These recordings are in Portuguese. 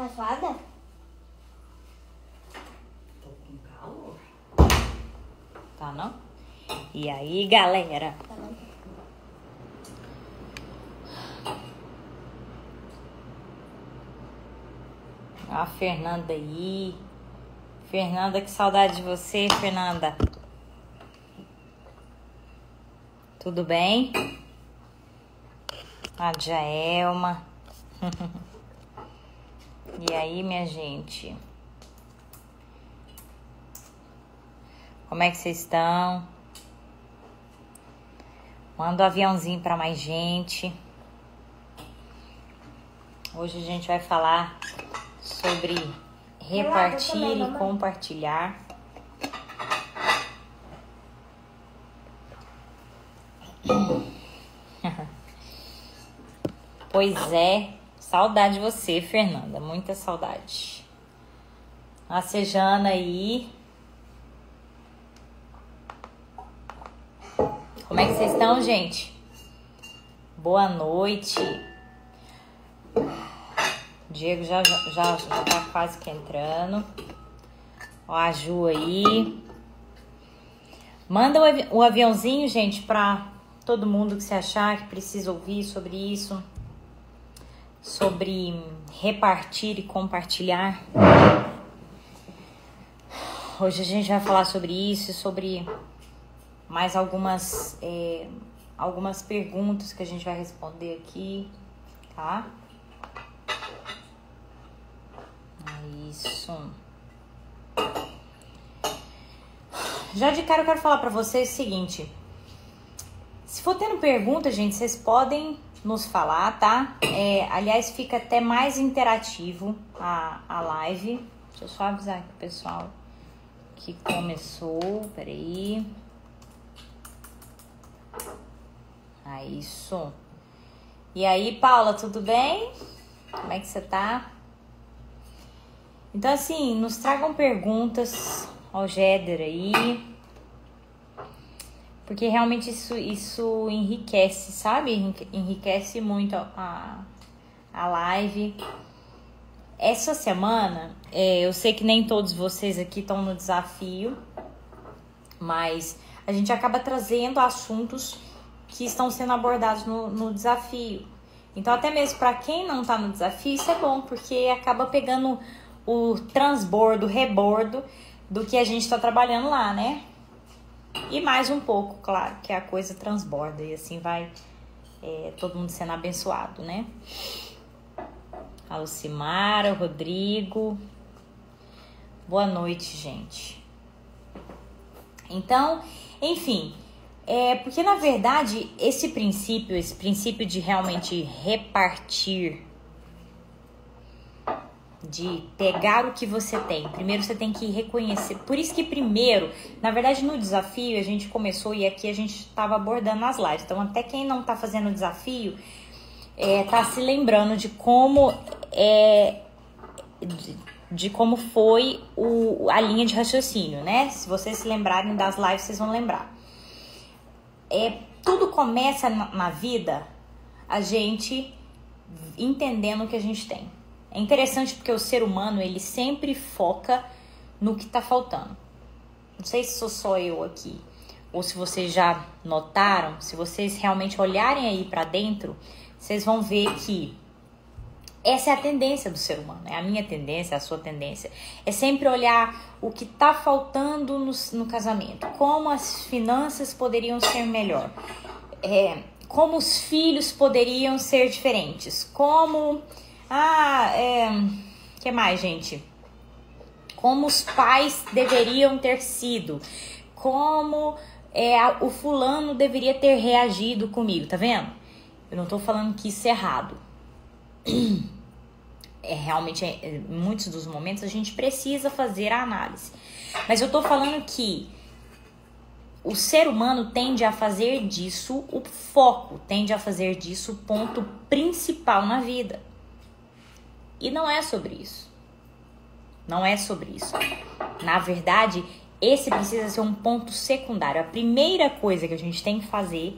Tá suada? Tô com calor. Tá, não? E aí, galera? Tá não. A Fernanda aí. Fernanda, que saudade de você, Fernanda. Tudo bem? A Jaelma. E aí, minha gente? Como é que vocês estão? Manda um aviãozinho para mais gente. Hoje a gente vai falar sobre repartir e compartilhar. Pois é, saudade de você, Fernanda, muita saudade. A Sejana aí. Como é que vocês estão, gente? Boa noite. Diego já tá quase que entrando. Ó, a Ju aí. Manda o aviãozinho, gente, pra todo mundo que se achar que precisa ouvir sobre isso. Sobre repartir e compartilhar. Hoje a gente vai falar sobre isso e sobre mais algumas perguntas que a gente vai responder aqui, tá? Isso. Já de cara eu quero falar pra vocês o seguinte. Se for tendo pergunta, gente, vocês podem nos falar, tá? Aliás, fica até mais interativo a live. Deixa eu só avisar aqui o pessoal que começou. Peraí. Isso. E aí, Paula, tudo bem? Como é que você tá? Então, assim, nos tragam perguntas ao Jéder aí. Porque realmente isso enriquece, sabe? Enriquece muito a live. Essa semana, eu sei que nem todos vocês aqui estão no desafio, mas a gente acaba trazendo assuntos que estão sendo abordados no desafio. Então, até mesmo para quem não tá no desafio, isso é bom, porque acaba pegando o transbordo, o rebordo do que a gente tá trabalhando lá, né? E mais um pouco, claro, que a coisa transborda e assim vai todo mundo sendo abençoado, né? A Lucimara, o Rodrigo. Boa noite, gente. Então, enfim, porque na verdade esse princípio de realmente repartir, de pegar o que você tem. Primeiro você tem que reconhecer. Por isso que primeiro, na verdade no desafio a gente começou e aqui a gente estava abordando nas lives. Então até quem não está fazendo o desafio tá se lembrando de como de como foi a linha de raciocínio, né? Se vocês se lembrarem das lives, vocês vão lembrar. Tudo começa na vida a gente entendendo o que a gente tem. É interessante porque o ser humano, ele sempre foca no que tá faltando. Não sei se sou só eu aqui, ou se vocês já notaram, se vocês realmente olharem aí pra dentro, vocês vão ver que essa é a tendência do ser humano, é a minha tendência, a sua tendência. É sempre olhar o que tá faltando no casamento, como as finanças poderiam ser melhor, como os filhos poderiam ser diferentes, como... que mais, gente? Como os pais deveriam ter sido. Como o fulano deveria ter reagido comigo, tá vendo? Eu não tô falando que isso é errado. Realmente, em muitos dos momentos, a gente precisa fazer a análise. Mas eu tô falando que o ser humano tende a fazer disso o foco, tende a fazer disso o ponto principal na vida. E não é sobre isso. Não é sobre isso. Na verdade, esse precisa ser um ponto secundário. A primeira coisa que a gente tem que fazer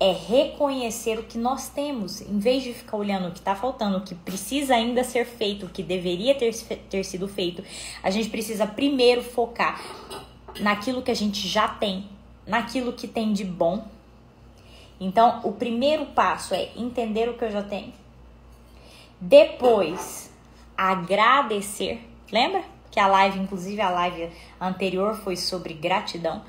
é reconhecer o que nós temos, em vez de ficar olhando o que está faltando, o que precisa ainda ser feito, o que deveria ter sido feito. A gente precisa primeiro focar naquilo que a gente já tem, naquilo que tem de bom. Então, o primeiro passo é entender o que eu já tenho. Depois, agradecer. Lembra que inclusive a live anterior foi sobre gratidão?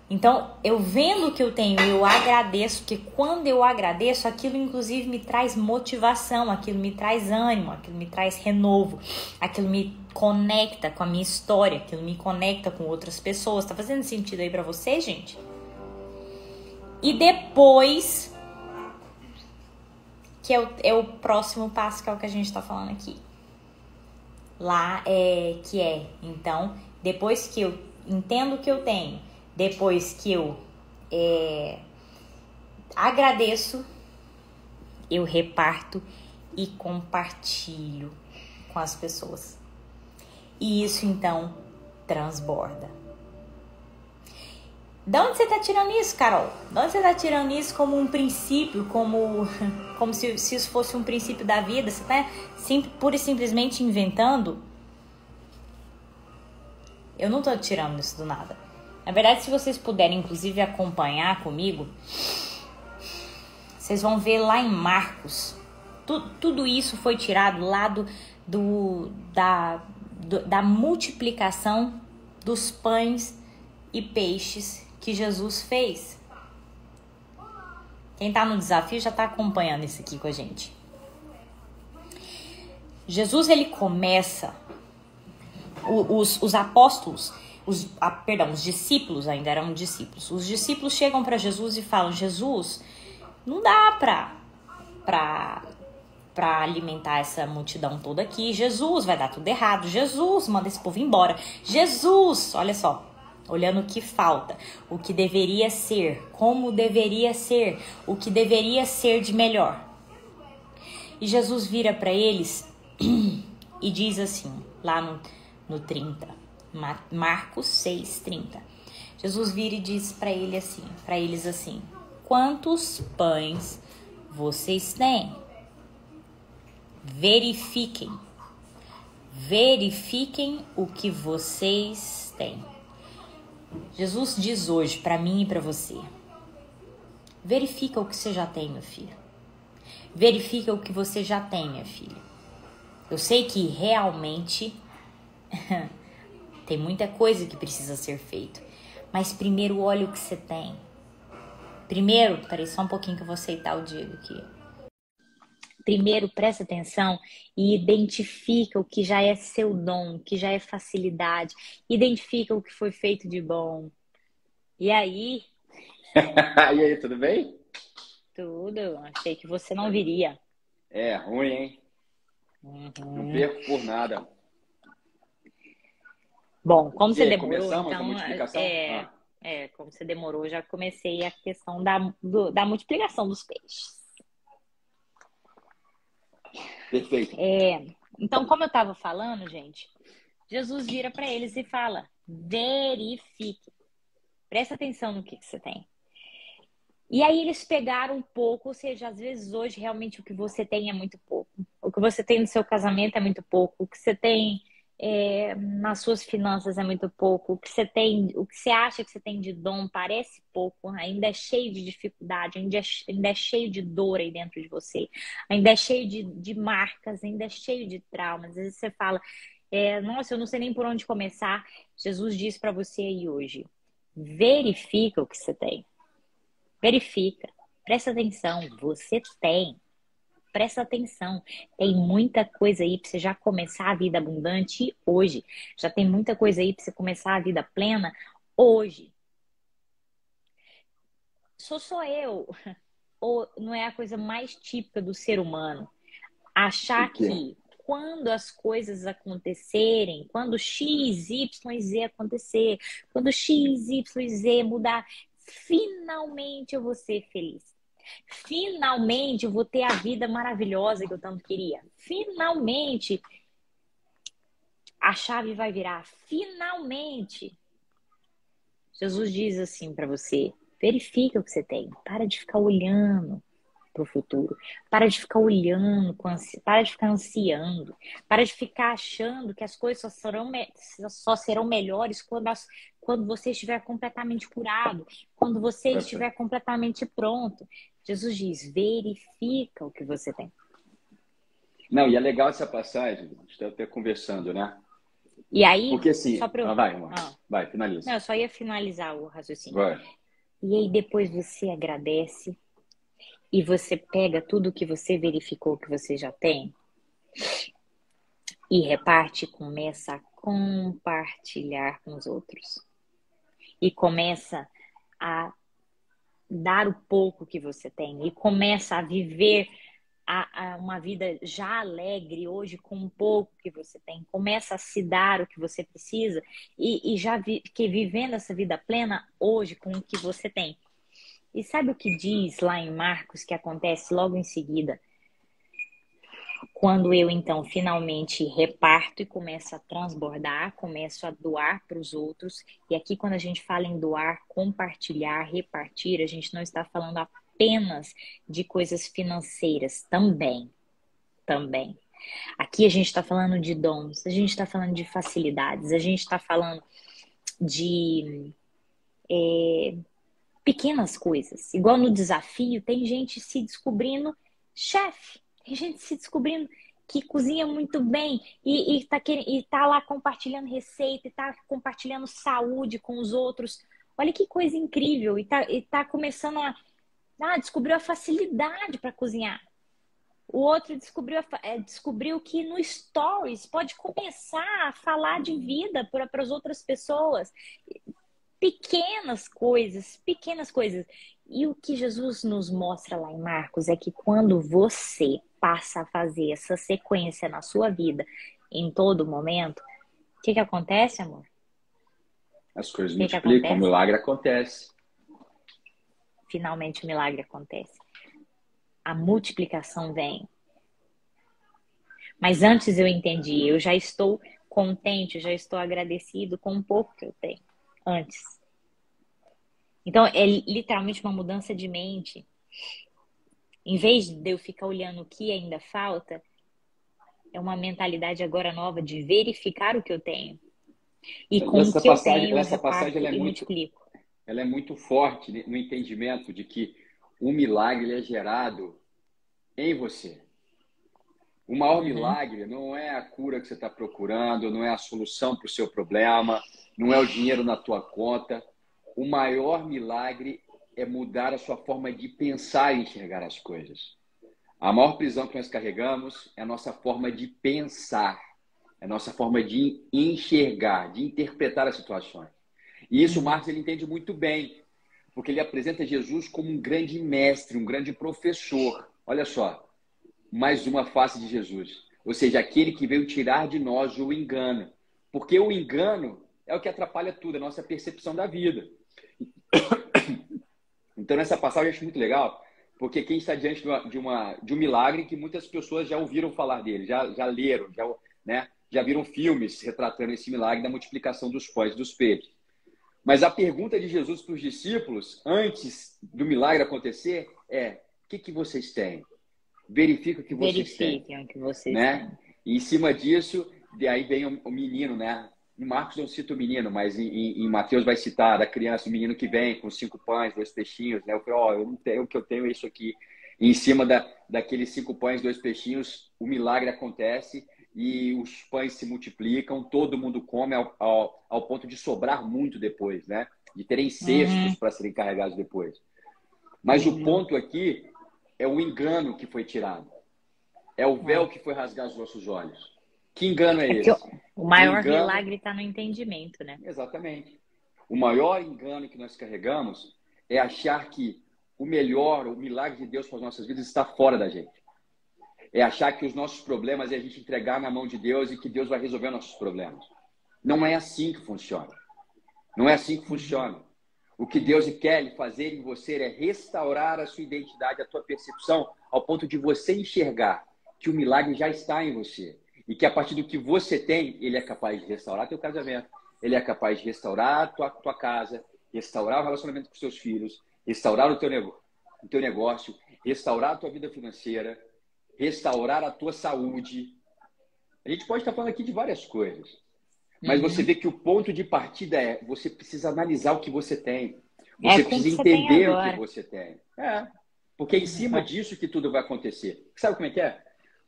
Então, eu vendo o que eu tenho, eu agradeço, porque quando eu agradeço, aquilo inclusive me traz motivação, aquilo me traz ânimo, aquilo me traz renovo, aquilo me conecta com a minha história, aquilo me conecta com outras pessoas. Tá fazendo sentido aí pra vocês, gente? E depois, que é o próximo passo, que é o que a gente tá falando aqui. Então, depois que eu entendo o que eu tenho, depois que eu agradeço, eu reparto e compartilho com as pessoas. E isso, então, transborda. De onde você tá tirando isso, Carol? De onde você tá tirando isso como um princípio, como se isso fosse um princípio da vida? Você tá pura e simplesmente inventando? Eu não tô tirando isso do nada. Na verdade, se vocês puderem, inclusive, acompanhar comigo, vocês vão ver lá em Marcos. Tudo isso foi tirado lá da multiplicação dos pães e peixes que Jesus fez. Quem tá no desafio já tá acompanhando isso aqui com a gente. Jesus, ele começa... Os apóstolos... Os discípulos ainda eram discípulos. Os discípulos chegam para Jesus e falam: Jesus, não dá para alimentar essa multidão toda aqui. Jesus, vai dar tudo errado. Jesus, manda esse povo embora. Jesus, olha só, olhando o que falta, o que deveria ser, como deveria ser, o que deveria ser de melhor. E Jesus vira para eles e diz assim, lá no 30. Marcos 6:30. Jesus vira e diz para eles assim: quantos pães vocês têm? Verifiquem o que vocês têm. Jesus diz hoje para mim e para você: verifica o que você já tem, meu filho. Verifica o que você já tem, minha filha. Eu sei que realmente tem muita coisa que precisa ser feito. Mas primeiro olha o que você tem. Primeiro, peraí só um pouquinho que eu vou aceitar o Diego aqui. Primeiro, presta atenção e identifica o que já é seu dom, o que já é facilidade. Identifica o que foi feito de bom. E aí? E aí, tudo bem? Tudo. Achei que você não viria. É, ruim, hein? Não perco por nada. Bom, como você demorou, começamos então, a multiplicação? Como você demorou, já comecei a questão da multiplicação dos peixes. Perfeito. Então, como eu estava falando, gente, Jesus vira para eles e fala: verifique, presta atenção no que você tem. E aí eles pegaram um pouco, ou seja, às vezes hoje realmente o que você tem é muito pouco. O que você tem no seu casamento é muito pouco. O que você tem nas suas finanças é muito pouco. O que você acha que você tem de dom parece pouco, ainda é cheio de dificuldade, ainda é cheio de dor aí dentro de você, ainda é cheio de marcas, ainda é cheio de traumas. Às vezes você fala, nossa, eu não sei nem por onde começar. Jesus diz para você aí hoje: verifica o que você tem. Verifica, presta atenção, você tem. Presta atenção, tem muita coisa aí para você já começar a vida abundante hoje. Já tem muita coisa aí para você começar a vida plena hoje. Sou eu. Ou não é a coisa mais típica do ser humano achar que quando as coisas acontecerem, quando X, Y, Z acontecer, quando X, Y, Z mudar, finalmente eu vou ser feliz. Finalmente eu vou ter a vida maravilhosa que eu tanto queria. Finalmente a chave vai virar. Finalmente. Jesus diz assim para você: Verifica o que você tem. Para de ficar olhando para o futuro. Para de ficar olhando, para de ficar ansiando. Para de ficar achando que as coisas só serão melhores quando você estiver completamente curado, quando você estiver completamente pronto. Jesus diz, verifica o que você tem. Não, e é legal essa passagem, a gente está até conversando, né? E aí, porque assim, só para eu... vai, finaliza. Não, eu só ia finalizar o raciocínio. Vai. E aí depois você agradece e você pega tudo que você verificou que você já tem e reparte, começa a compartilhar com os outros. E começa a dar o pouco que você tem. E começa a viver uma vida já alegre hoje com um pouco que você tem. Começa a se dar o que você precisa e já que vivendo essa vida plena hoje com o que você tem. E sabe o que diz lá em Marcos que acontece logo em seguida? Quando eu, então, finalmente reparto e começo a transbordar, começo a doar para os outros. E aqui, quando a gente fala em doar, compartilhar, repartir, a gente não está falando apenas de coisas financeiras, também. Aqui a gente está falando de dons, a gente está falando de facilidades, a gente está falando de pequenas coisas. Igual no desafio, tem gente se descobrindo chefe. Tem gente se descobrindo que cozinha muito bem e tá lá compartilhando receita, e tá compartilhando saúde com os outros. Olha que coisa incrível. E tá começando descobriu a facilidade para cozinhar. O outro descobriu que no Stories pode começar a falar de vida para as outras pessoas. Pequenas coisas. E o que Jesus nos mostra lá em Marcos é que quando você passa a fazer essa sequência na sua vida, em todo momento, o que acontece, amor? As coisas multiplicam, o milagre acontece. Finalmente o milagre acontece. A multiplicação vem. Mas antes eu entendi, eu já estou contente, eu já estou agradecido com o pouco que eu tenho. Antes. Então, é literalmente uma mudança de mente. Em vez de eu ficar olhando o que ainda falta, é uma mentalidade agora nova de verificar o que eu tenho. E com o que eu tenho, eu reparto e multiplico. Ela é muito forte no entendimento de que o milagre é gerado em você. O maior milagre não é a cura que você está procurando, não é a solução para o seu problema, não é o dinheiro na tua conta. O maior milagre é mudar a sua forma de pensar e enxergar as coisas. A maior prisão que nós carregamos é a nossa forma de pensar, é a nossa forma de enxergar, de interpretar as situações. E isso o Marcos ele entende muito bem, porque ele apresenta Jesus como um grande mestre, um grande professor. Olha só, mais uma face de Jesus. Ou seja, aquele que veio tirar de nós o engano. Porque o engano é o que atrapalha tudo, a nossa percepção da vida. Então, nessa passagem eu acho muito legal, porque quem está diante de um milagre que muitas pessoas já ouviram falar dele, já leram, já viram filmes retratando esse milagre da multiplicação dos pães e dos peixes. Mas a pergunta de Jesus para os discípulos, antes do milagre acontecer, é: o que vocês têm? Verifica o que vocês têm. Verifiquem o que vocês né? têm. E em cima disso, aí vem o menino, né? Em Marcos não cita o menino, mas em Mateus vai citar a criança, o menino que vem com 5 pães, 2 peixinhos, né? Eu falei, eu não tenho, o que eu tenho é isso aqui. E em cima daqueles 5 pães, 2 peixinhos, o milagre acontece e os pães se multiplicam, todo mundo come ao ponto de sobrar muito depois, né? De terem cestos para serem carregados depois. Mas o ponto aqui é o engano que foi tirado. É o véu que foi rasgado aos nossos olhos. Que engano é esse? O maior milagre está no entendimento, né? Exatamente. O maior engano que nós carregamos é achar que o melhor, o milagre de Deus para as nossas vidas está fora da gente. É achar que os nossos problemas é a gente entregar na mão de Deus e que Deus vai resolver nossos problemas. Não é assim que funciona. Não é assim que funciona. O que Deus quer fazer em você é restaurar a sua identidade, a tua percepção, ao ponto de você enxergar que o milagre já está em você. E que a partir do que você tem, ele é capaz de restaurar teu casamento, ele é capaz de restaurar tua casa, restaurar o relacionamento com seus filhos, restaurar o teu negócio, restaurar a tua vida financeira, restaurar a tua saúde. A gente pode estar falando aqui de várias coisas, mas você vê que o ponto de partida é você precisa analisar o que você tem. Você precisa entender o que você tem. Porque é em cima disso que tudo vai acontecer. Sabe como é que é?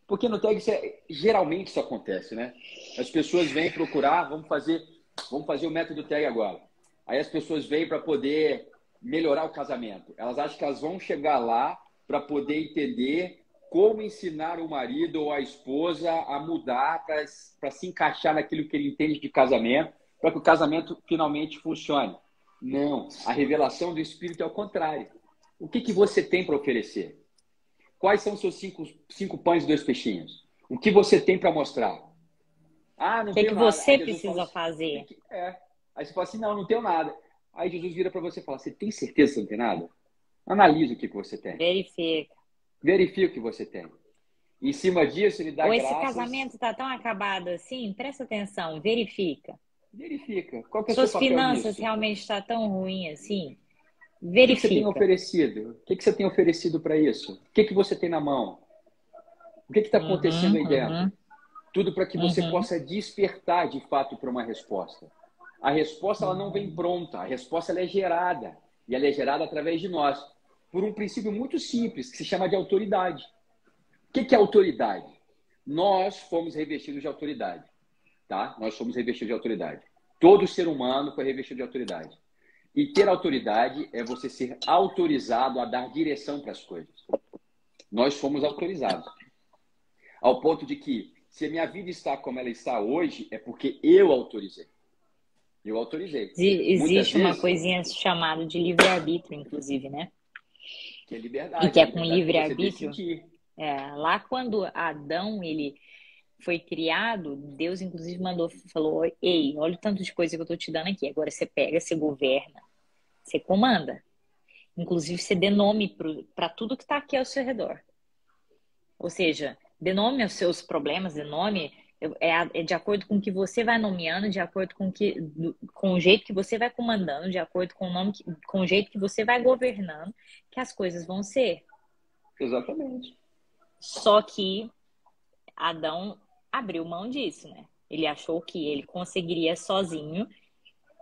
Porque no tag geralmente isso acontece, né? As pessoas vêm procurar, vamos fazer o método tag agora. Aí as pessoas vêm para poder melhorar o casamento. Elas acham que elas vão chegar lá para poder entender como ensinar o marido ou a esposa a mudar para se encaixar naquilo que ele entende de casamento, para que o casamento finalmente funcione. Não, a revelação do Espírito é o contrário. O que você tem para oferecer? Quais são os seus cinco pães e 2 peixinhos? O que você tem para mostrar? Não tenho nada. O que você precisa fazer? Aí você fala assim, não tenho nada. Aí Jesus vira para você e fala, você tem certeza que você não tem nada? Analisa o que você tem. Verifica o que você tem. Em cima disso, ele dá Ou graças... esse casamento está tão acabado assim? Presta atenção, verifica. Qual que é o Suas seu papel finanças nisso? realmente estão tão ruim assim? O Verifica. que você tem oferecido? O que você tem oferecido para isso? O que você tem na mão? O que está acontecendo aí dentro? Tudo para que você possa despertar de fato para uma resposta. A resposta ela não vem pronta, a resposta ela é gerada. E ela é gerada através de nós. Por um princípio muito simples, que se chama de autoridade. O que é autoridade? Nós fomos revestidos de autoridade. Tá? Nós somos revestidos de autoridade. Todo ser humano foi revestido de autoridade. E ter autoridade é você ser autorizado a dar direção para as coisas. Nós fomos autorizados. Ao ponto de que, se a minha vida está como ela está hoje, é porque eu autorizei. Eu autorizei. Existe uma coisinha chamada de livre-arbítrio, inclusive, né? Que é liberdade. E que é com livre-arbítrio. Lá quando Adão, ele foi criado, Deus, inclusive, falou, ei, olha o tanto de coisa que eu estou te dando aqui. Agora você pega, você governa, você comanda. Inclusive, você dê nome para tudo que está aqui ao seu redor. Ou seja, dê nome aos seus problemas, dê nome... É de acordo com o que você vai nomeando, de acordo com o jeito que você vai comandando, de acordo com o jeito que você vai governando, que as coisas vão ser. Exatamente. Só que Adão abriu mão disso, né? Ele achou que ele conseguiria sozinho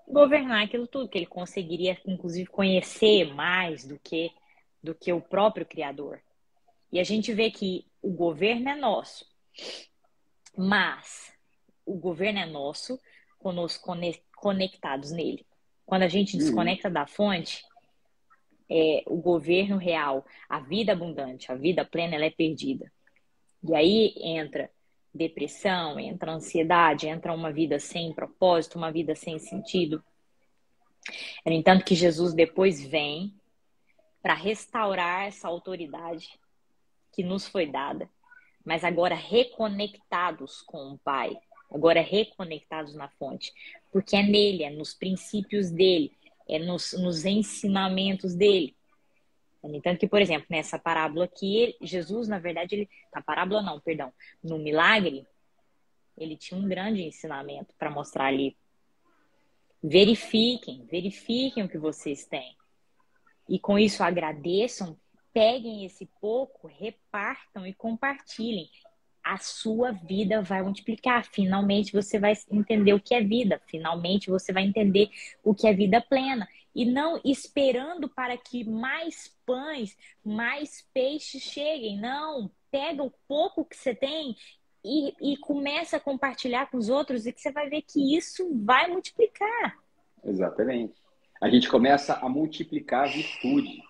governar aquilo tudo, que ele conseguiria, inclusive, conhecer mais do que o próprio Criador. E a gente vê que o governo é nosso. Mas o governo é nosso, conosco conectados nele. Quando a gente desconecta da fonte, o governo real, a vida abundante, a vida plena, ela é perdida. E aí entra depressão, entra ansiedade, entra uma vida sem propósito, uma vida sem sentido. No entanto, que Jesus depois vem para restaurar essa autoridade que nos foi dada, mas agora reconectados com o Pai, agora reconectados na fonte, porque é nele, é nos princípios dele, é nos ensinamentos dele. Então, que, por exemplo, nessa parábola aqui, Jesus, na verdade, no milagre, ele tinha um grande ensinamento para mostrar ali. Verifiquem o que vocês têm. E com isso agradeçam, peguem esse pouco, repartam e compartilhem. A sua vida vai multiplicar. Finalmente você vai entender o que é vida. Finalmente você vai entender o que é vida plena. E não esperando para que mais pães, mais peixes cheguem. Não, pega o pouco que você tem e começa a compartilhar com os outros e que você vai ver que isso vai multiplicar. Exatamente. A gente começa a multiplicar a virtude.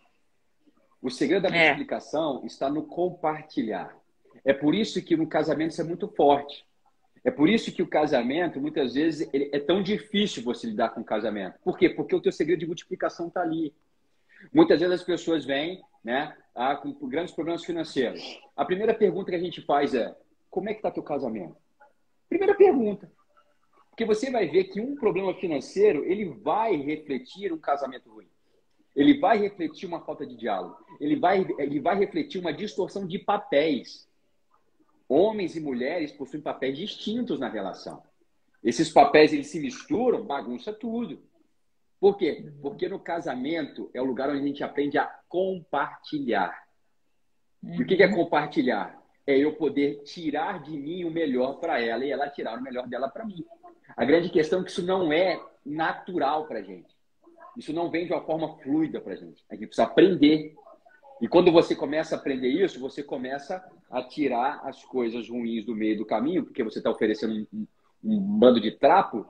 O segredo da multiplicação está no compartilhar. É por isso que no casamento isso é muito forte. É por isso que o casamento, muitas vezes, é tão difícil você lidar com o casamento. Por quê? Porque o teu segredo de multiplicação está ali. Muitas vezes as pessoas vêm, né, com grandes problemas financeiros. A primeira pergunta que a gente faz é, como é que está teu casamento? Primeira pergunta. Porque você vai ver que um problema financeiro, ele vai refletir um casamento ruim. Ele vai refletir uma falta de diálogo. Ele vai refletir uma distorção de papéis. Homens e mulheres possuem papéis distintos na relação. Esses papéis, eles se misturam, bagunça tudo. Por quê? Porque no casamento é o lugar onde a gente aprende a compartilhar. E o que é compartilhar? É eu poder tirar de mim o melhor para ela e ela tirar o melhor dela para mim. A grande questão é que isso não é natural para a gente. Isso não vem de uma forma fluida para a gente. A gente precisa aprender. E quando você começa a aprender isso, você começa a tirar as coisas ruins do meio do caminho, porque você está oferecendo um bando de trapo,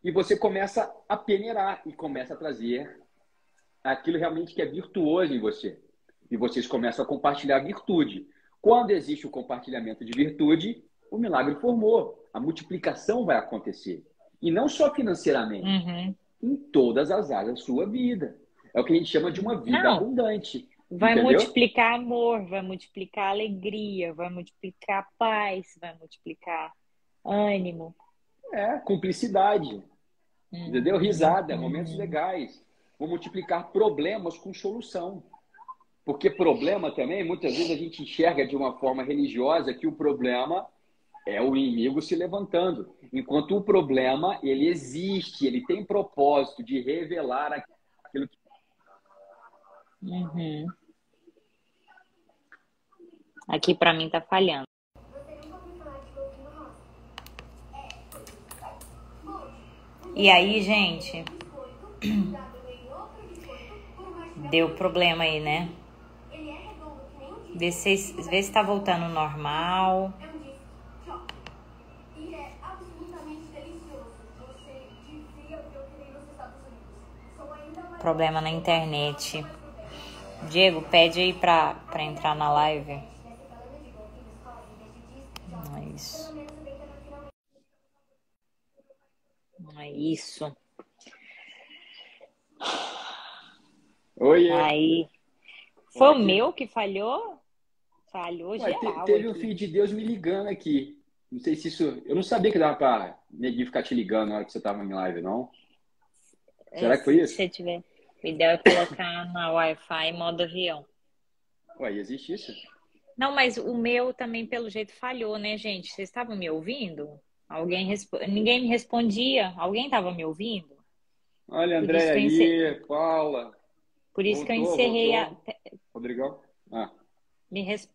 e você começa a peneirar e começa a trazer aquilo realmente que é virtuoso em você. E vocês começam a compartilhar a virtude. Quando existe o compartilhamento de virtude, o milagre formou. A multiplicação vai acontecer. E não só financeiramente, em todas as áreas da sua vida. É o que a gente chama de uma vida abundante. Vai entendeu? multiplicar amor, vai multiplicar alegria, vai multiplicar paz, vai multiplicar ânimo. Cumplicidade. Entendeu? Risada, momentos legais. Vou multiplicar problemas com solução. Porque problema também, muitas vezes a gente enxerga de uma forma religiosa que o problema é o inimigo se levantando. Enquanto o problema, ele existe, ele tem propósito de revelar aquilo que... Aqui pra mim tá falhando. E aí, gente, deu problema aí, né? Vê se tá voltando normal. Problema na internet. Diego, pede aí pra entrar na live. Não é isso. Não é isso. Oi. Aí. Foi o meu que falhou? Falhou geral. Teve um filho de Deus me ligando aqui. Não sei se isso... Eu não sabia que dava pra neguinho ficar te ligando na hora que você tava em live, não. Será que foi isso? Se você tiver... O ideal é colocar na Wi-Fi em modo avião. Ué, existe isso? Não, mas o meu também, pelo jeito, falhou, né, gente? Vocês estavam me ouvindo? Ninguém me respondia. Alguém estava me ouvindo? Olha, André aí, Paula. Por isso que eu encerrei a... Rodrigão?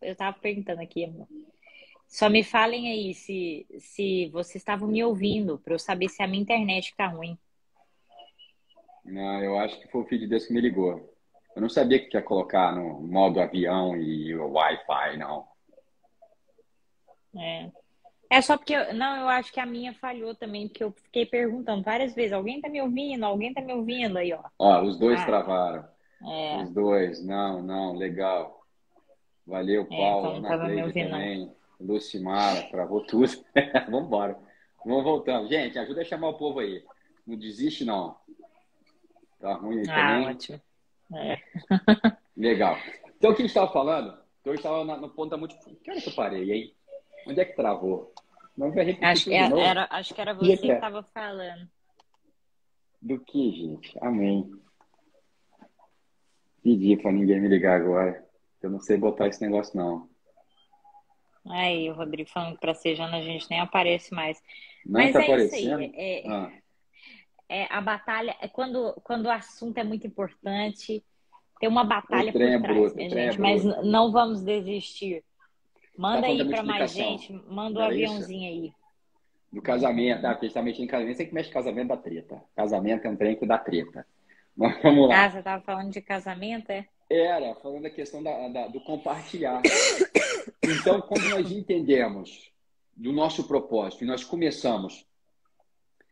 Eu estava perguntando aqui, amor. Só me falem aí se vocês estavam me ouvindo, para eu saber se a minha internet está ruim. Não, eu acho que foi o filho de Deus que me ligou. Eu não sabia que ia colocar no modo avião e o Wi-Fi, não. É só porque... eu acho que a minha falhou também, porque eu fiquei perguntando várias vezes. Alguém tá me ouvindo? Alguém tá me ouvindo? Aí, ó. Ó, os dois travaram. É. Os dois. Não, legal. Valeu, Paulo, então não Ana Cleide também. Lucimara, travou tudo. Vamos embora. Vamos voltando. Gente, ajuda a chamar o povo aí. Não desiste, não. Tá ruim aí também? Ótimo. Legal. Então, o que a gente estava falando? Então, a gente estava no ponto da multiplicação. Que hora que eu parei, hein? Onde é que travou? Não vai repetir acho que era você que estava falando. Do que, gente? Amém. Pedi para ninguém me ligar agora. Eu não sei botar esse negócio, não. Aí, o Rodrigo falando que para Sejana a gente nem aparece mais. Não mas tá é aparecendo? Isso aí. A batalha, quando o assunto é muito importante, tem uma batalha por trás, minha gente. Mas não vamos desistir. Manda aí para mais gente, manda um aviãozinho aí. Do casamento, porque a gente tá mexendo em casamento, você que mexe em casamento dá treta. Casamento é um trem que dá treta. Mas vamos lá. Você tava falando de casamento, é? Era, falando da questão do compartilhar. Então, quando nós entendemos do nosso propósito e nós começamos...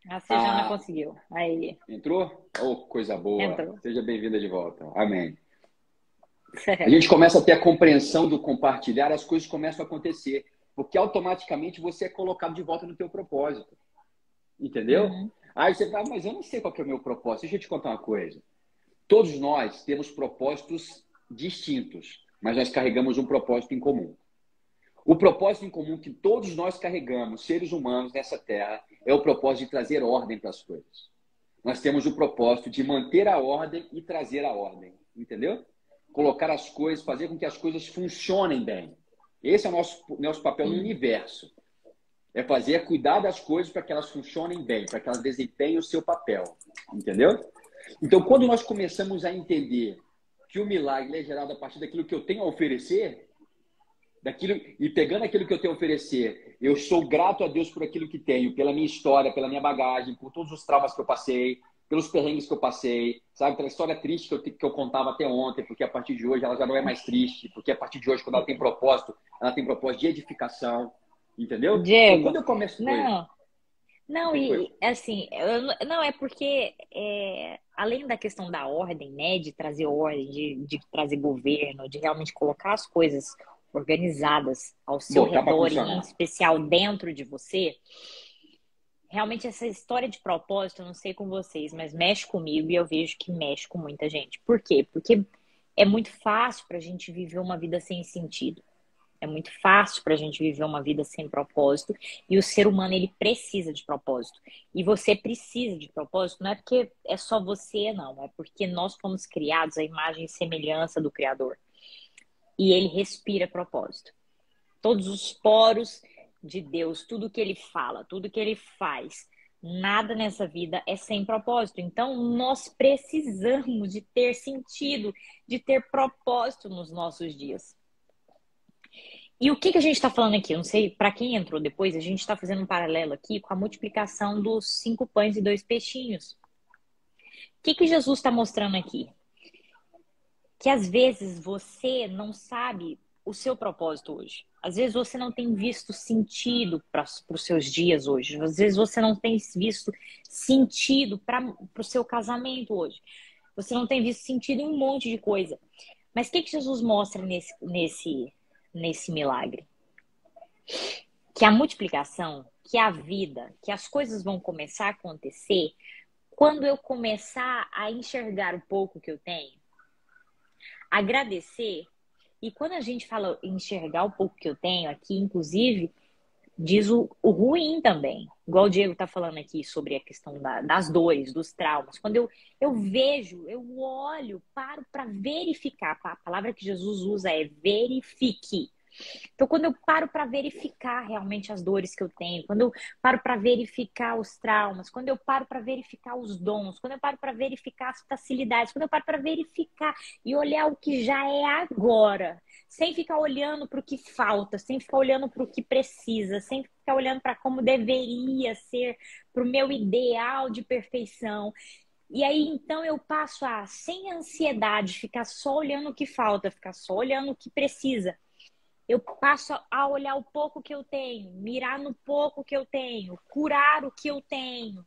A Sejana conseguiu. Aí. Entrou? Oh, coisa boa. Entrou. Seja bem-vinda de volta. Amém. A gente começa a ter a compreensão do compartilhar, as coisas começam a acontecer. Porque automaticamente você é colocado de volta no teu propósito. Entendeu? Aí você fala, mas eu não sei qual que é o meu propósito. Deixa eu te contar uma coisa. Todos nós temos propósitos distintos, mas nós carregamos um propósito em comum. O propósito em comum que todos nós carregamos, seres humanos nessa terra, é o propósito de trazer ordem para as coisas. Nós temos o propósito de manter a ordem e trazer a ordem. Entendeu? Colocar as coisas, fazer com que as coisas funcionem bem. Esse é o nosso papel no universo. É cuidar das coisas para que elas funcionem bem, para que elas desempenhem o seu papel. Entendeu? Então, quando nós começamos a entender que o milagre é gerado a partir daquilo que eu tenho a oferecer, e pegando aquilo que eu tenho a oferecer, eu sou grato a Deus por aquilo que tenho, pela minha história, pela minha bagagem, por todos os traumas que eu passei, pelos perrengues que eu passei, sabe? Pela história triste que eu contava até ontem, porque a partir de hoje ela já não é mais triste, porque a partir de hoje, quando ela tem propósito de edificação, entendeu? Então, Diego, quando eu começo... Oi, não, não, o que foi? e assim, não, é porque além da questão da ordem, né, de trazer ordem, de trazer governo, de realmente colocar as coisas organizadas ao seu Botar para redor, e em funcionar. especial dentro de você, realmente essa história de propósito, eu não sei com vocês, mas mexe comigo e eu vejo que mexe com muita gente. Por quê? Porque é muito fácil para a gente viver uma vida sem sentido. É muito fácil para a gente viver uma vida sem propósito e o ser humano ele precisa de propósito. E você precisa de propósito não é porque é só você, não. É porque nós fomos criados à imagem e semelhança do Criador. E ele respira propósito. Todos os poros de Deus, tudo que ele fala, tudo que ele faz, nada nessa vida é sem propósito. Então, nós precisamos de ter sentido, de ter propósito nos nossos dias. E o que a gente está falando aqui? Eu não sei, para quem entrou depois, a gente está fazendo um paralelo aqui com a multiplicação dos 5 pães e 2 peixinhos. O que Jesus está mostrando aqui? Que às vezes você não sabe o seu propósito hoje. Às vezes você não tem visto sentido para os seus dias hoje. Às vezes você não tem visto sentido para o seu casamento hoje. Você não tem visto sentido em um monte de coisa. Mas o que Jesus mostra nesse milagre? Que a multiplicação, que a vida, que as coisas vão começar a acontecer quando eu começar a enxergar o pouco que eu tenho, agradecer. E quando a gente fala enxergar o pouco que eu tenho aqui, inclusive, diz o ruim também. Igual o Diego está falando aqui sobre a questão das dores, dos traumas. Quando eu vejo, eu olho, paro para verificar. A palavra que Jesus usa é verifique. Então, quando eu paro para verificar realmente as dores que eu tenho, quando eu paro para verificar os traumas, quando eu paro para verificar os dons, quando eu paro para verificar as facilidades, quando eu paro para verificar e olhar o que já é agora, sem ficar olhando para o que falta, sem ficar olhando para o que precisa, sem ficar olhando para como deveria ser, para o meu ideal de perfeição. E aí, então, eu passo sem ansiedade, ficar só olhando o que falta, ficar só olhando o que precisa. Eu passo a olhar o pouco que eu tenho, mirar no pouco que eu tenho, curar o que eu tenho,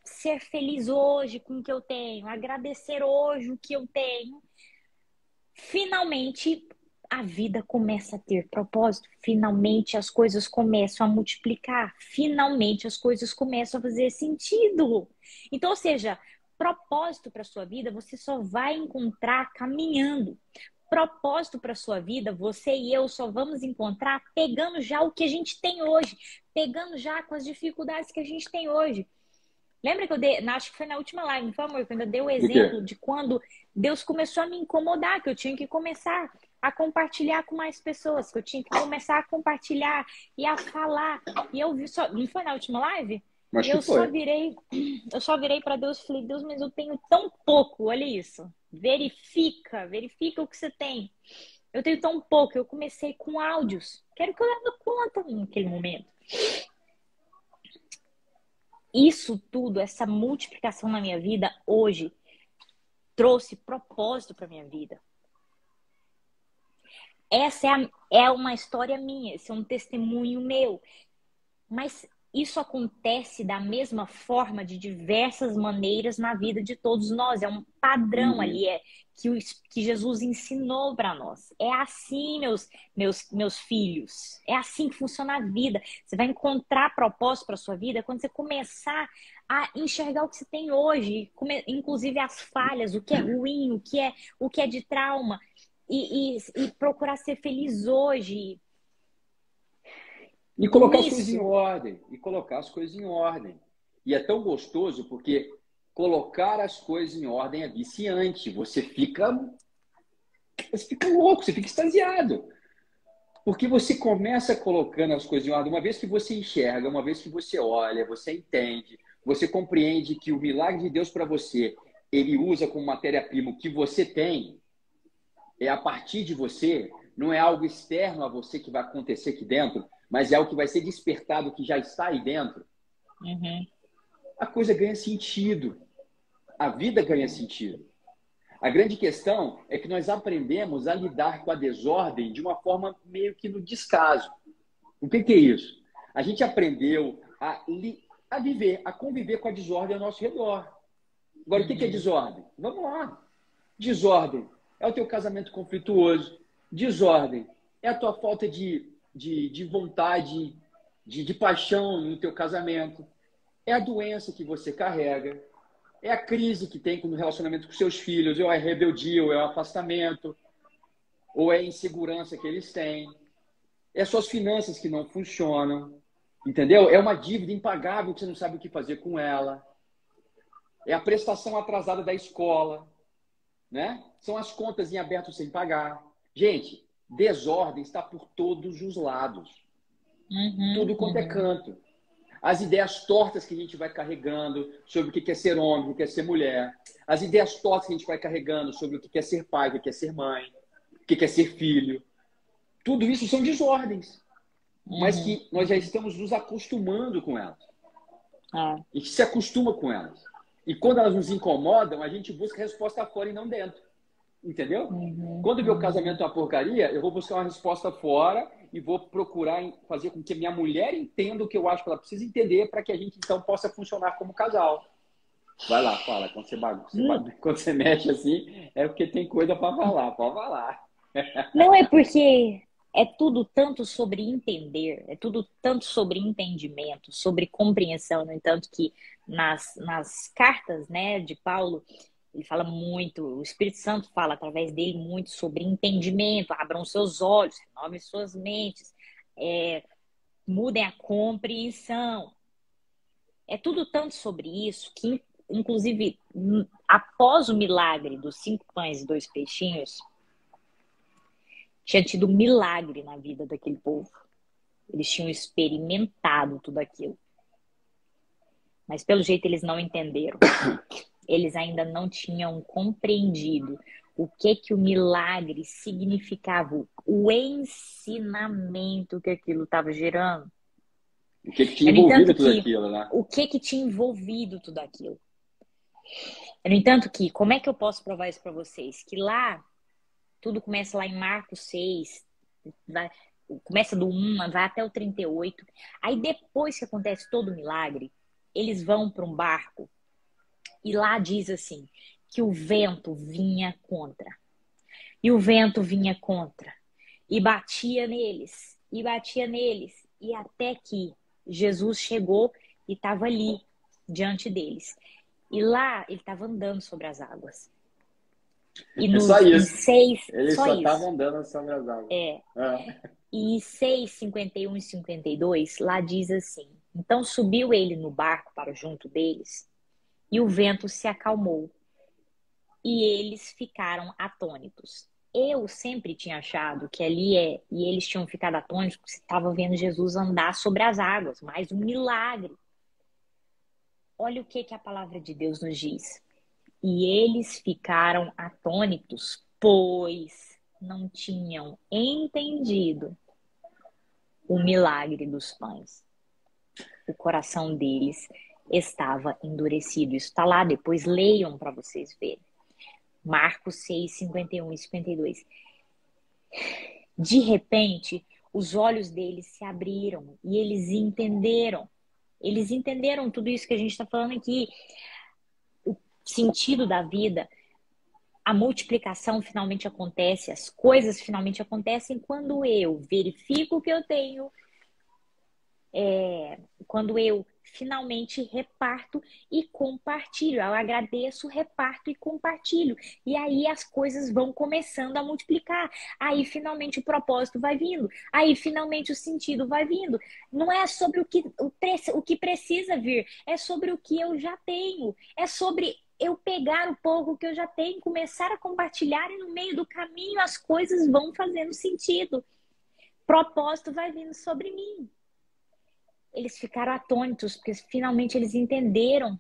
ser feliz hoje com o que eu tenho, agradecer hoje o que eu tenho. Finalmente, a vida começa a ter propósito. Finalmente, as coisas começam a multiplicar. Finalmente, as coisas começam a fazer sentido. Então, ou seja, propósito para sua vida você só vai encontrar caminhando. Propósito para sua vida, você e eu só vamos encontrar pegando já o que a gente tem hoje, pegando já com as dificuldades que a gente tem hoje. Lembra que eu dei, acho que foi na última live, não foi, amor? Quando eu dei o exemplo de quando Deus começou a me incomodar, que eu tinha que começar a compartilhar com mais pessoas, que eu tinha que começar a compartilhar e a falar. E eu vi só, não foi na última live? Acho E que foi. eu só virei para Deus e falei, Deus, mas eu tenho tão pouco, olha isso. Verifica o que você tem. Eu tenho tão pouco, eu comecei com áudios. Quero que eu leve conta naquele momento. Isso tudo, essa multiplicação na minha vida hoje, trouxe propósito para minha vida. Essa é uma história minha, esse é um testemunho meu. Mas isso acontece da mesma forma, de diversas maneiras na vida de todos nós. É um padrão ali, que Jesus ensinou para nós. É assim, meus filhos. É assim que funciona a vida. Você vai encontrar propósito para sua vida quando você começar a enxergar o que você tem hoje, inclusive as falhas, o que é ruim, o que é de trauma, e procurar ser feliz hoje. E colocar as coisas em ordem. E é tão gostoso porque colocar as coisas em ordem é viciante. Você fica louco, você fica extasiado. Porque você começa colocando as coisas em ordem. Uma vez que você enxerga, uma vez que você olha, você entende, você compreende que o milagre de Deus para você, ele usa como matéria-prima o que você tem, é a partir de você, não é algo externo a você que vai acontecer aqui dentro, mas é algo que vai ser despertado, que já está aí dentro, Uhum. a coisa ganha sentido. A vida ganha sentido. A grande questão é que nós aprendemos a lidar com a desordem de uma forma meio que no descaso. O que é isso? A gente aprendeu a viver, a conviver com a desordem ao nosso redor. Agora, o que é desordem? Vamos lá. Desordem é o teu casamento conflituoso. Desordem é a tua falta de vontade, de paixão no teu casamento. É a doença que você carrega. É a crise que tem no relacionamento com seus filhos. Ou é rebeldia, ou é o afastamento. Ou é a insegurança que eles têm. É suas finanças que não funcionam. Entendeu? É uma dívida impagável que você não sabe o que fazer com ela. É a prestação atrasada da escola. Né? São as contas em aberto sem pagar. Gente, desordem está por todos os lados. Tudo quanto é canto. As ideias tortas que a gente vai carregando sobre o que é ser homem, o que é ser mulher. As ideias tortas que a gente vai carregando sobre o que é ser pai, o que é ser mãe, o que é ser filho. Tudo isso são desordens. Mas que nós já estamos nos acostumando com elas. A gente se acostuma com elas. E quando elas nos incomodam, a gente busca resposta fora e não dentro. Entendeu? Quando o meu casamento é uma porcaria, eu vou buscar uma resposta fora e vou procurar fazer com que a minha mulher entenda o que eu acho que ela precisa entender para que a gente, então, possa funcionar como casal. Vai lá, fala. Quando você mexe assim, é porque tem coisa para falar. Pode falar. Não é porque é tudo tanto sobre entender, é tudo tanto sobre entendimento, sobre compreensão. No entanto, que nas cartas, né, de Paulo, ele fala muito, o Espírito Santo fala através dele muito sobre entendimento. Abram seus olhos, renovem suas mentes, mudem a compreensão. É tudo tanto sobre isso que, inclusive, após o milagre dos 5 pães e 2 peixinhos, tinha tido milagre na vida daquele povo. Eles tinham experimentado tudo aquilo. Mas, pelo jeito, eles não entenderam. Eles ainda não tinham compreendido o que o milagre significava, o ensinamento que aquilo estava gerando. O que tinha envolvido tudo aquilo, né? O que tinha envolvido tudo aquilo. No entanto, que como é que eu posso provar isso para vocês? Que lá, tudo começa lá em Marcos 6, começa do 1, vai até o 38. Aí depois que acontece todo o milagre, eles vão para um barco e lá diz assim, que o vento vinha contra. E o vento vinha contra. E batia neles. E batia neles. E até que Jesus chegou e estava ali, diante deles. E lá ele estava andando sobre as águas. E nos só isso. 6, ele só estava andando sobre as águas. E 6, 51 e 52, lá diz assim, então subiu ele no barco para junto deles, e o vento se acalmou, e eles ficaram atônitos. Eu sempre tinha achado que ali e eles tinham ficado atônitos porque estavam vendo Jesus andar sobre as águas, mais um milagre. Olha o que a palavra de Deus nos diz. E eles ficaram atônitos, pois não tinham entendido o milagre dos pães. O coração deles estava endurecido. Isso está lá, depois leiam para vocês verem. Marcos 6, 51 e 52. De repente, os olhos deles se abriram e eles entenderam. Eles entenderam tudo isso que a gente está falando aqui. O sentido da vida, a multiplicação finalmente acontece, as coisas finalmente acontecem quando eu verifico o que eu tenho, quando eu finalmente reparto e compartilho. Eu agradeço, reparto e compartilho. E aí as coisas vão começando a multiplicar. Aí finalmente o propósito vai vindo. Aí finalmente o sentido vai vindo. Não é sobre o que precisa vir, é sobre o que eu já tenho. É sobre eu pegar o pouco que eu já tenho, começar a compartilhar e no meio do caminho as coisas vão fazendo sentido. Propósito vai vindo sobre mim. eles ficaram atônitos, porque finalmente eles entenderam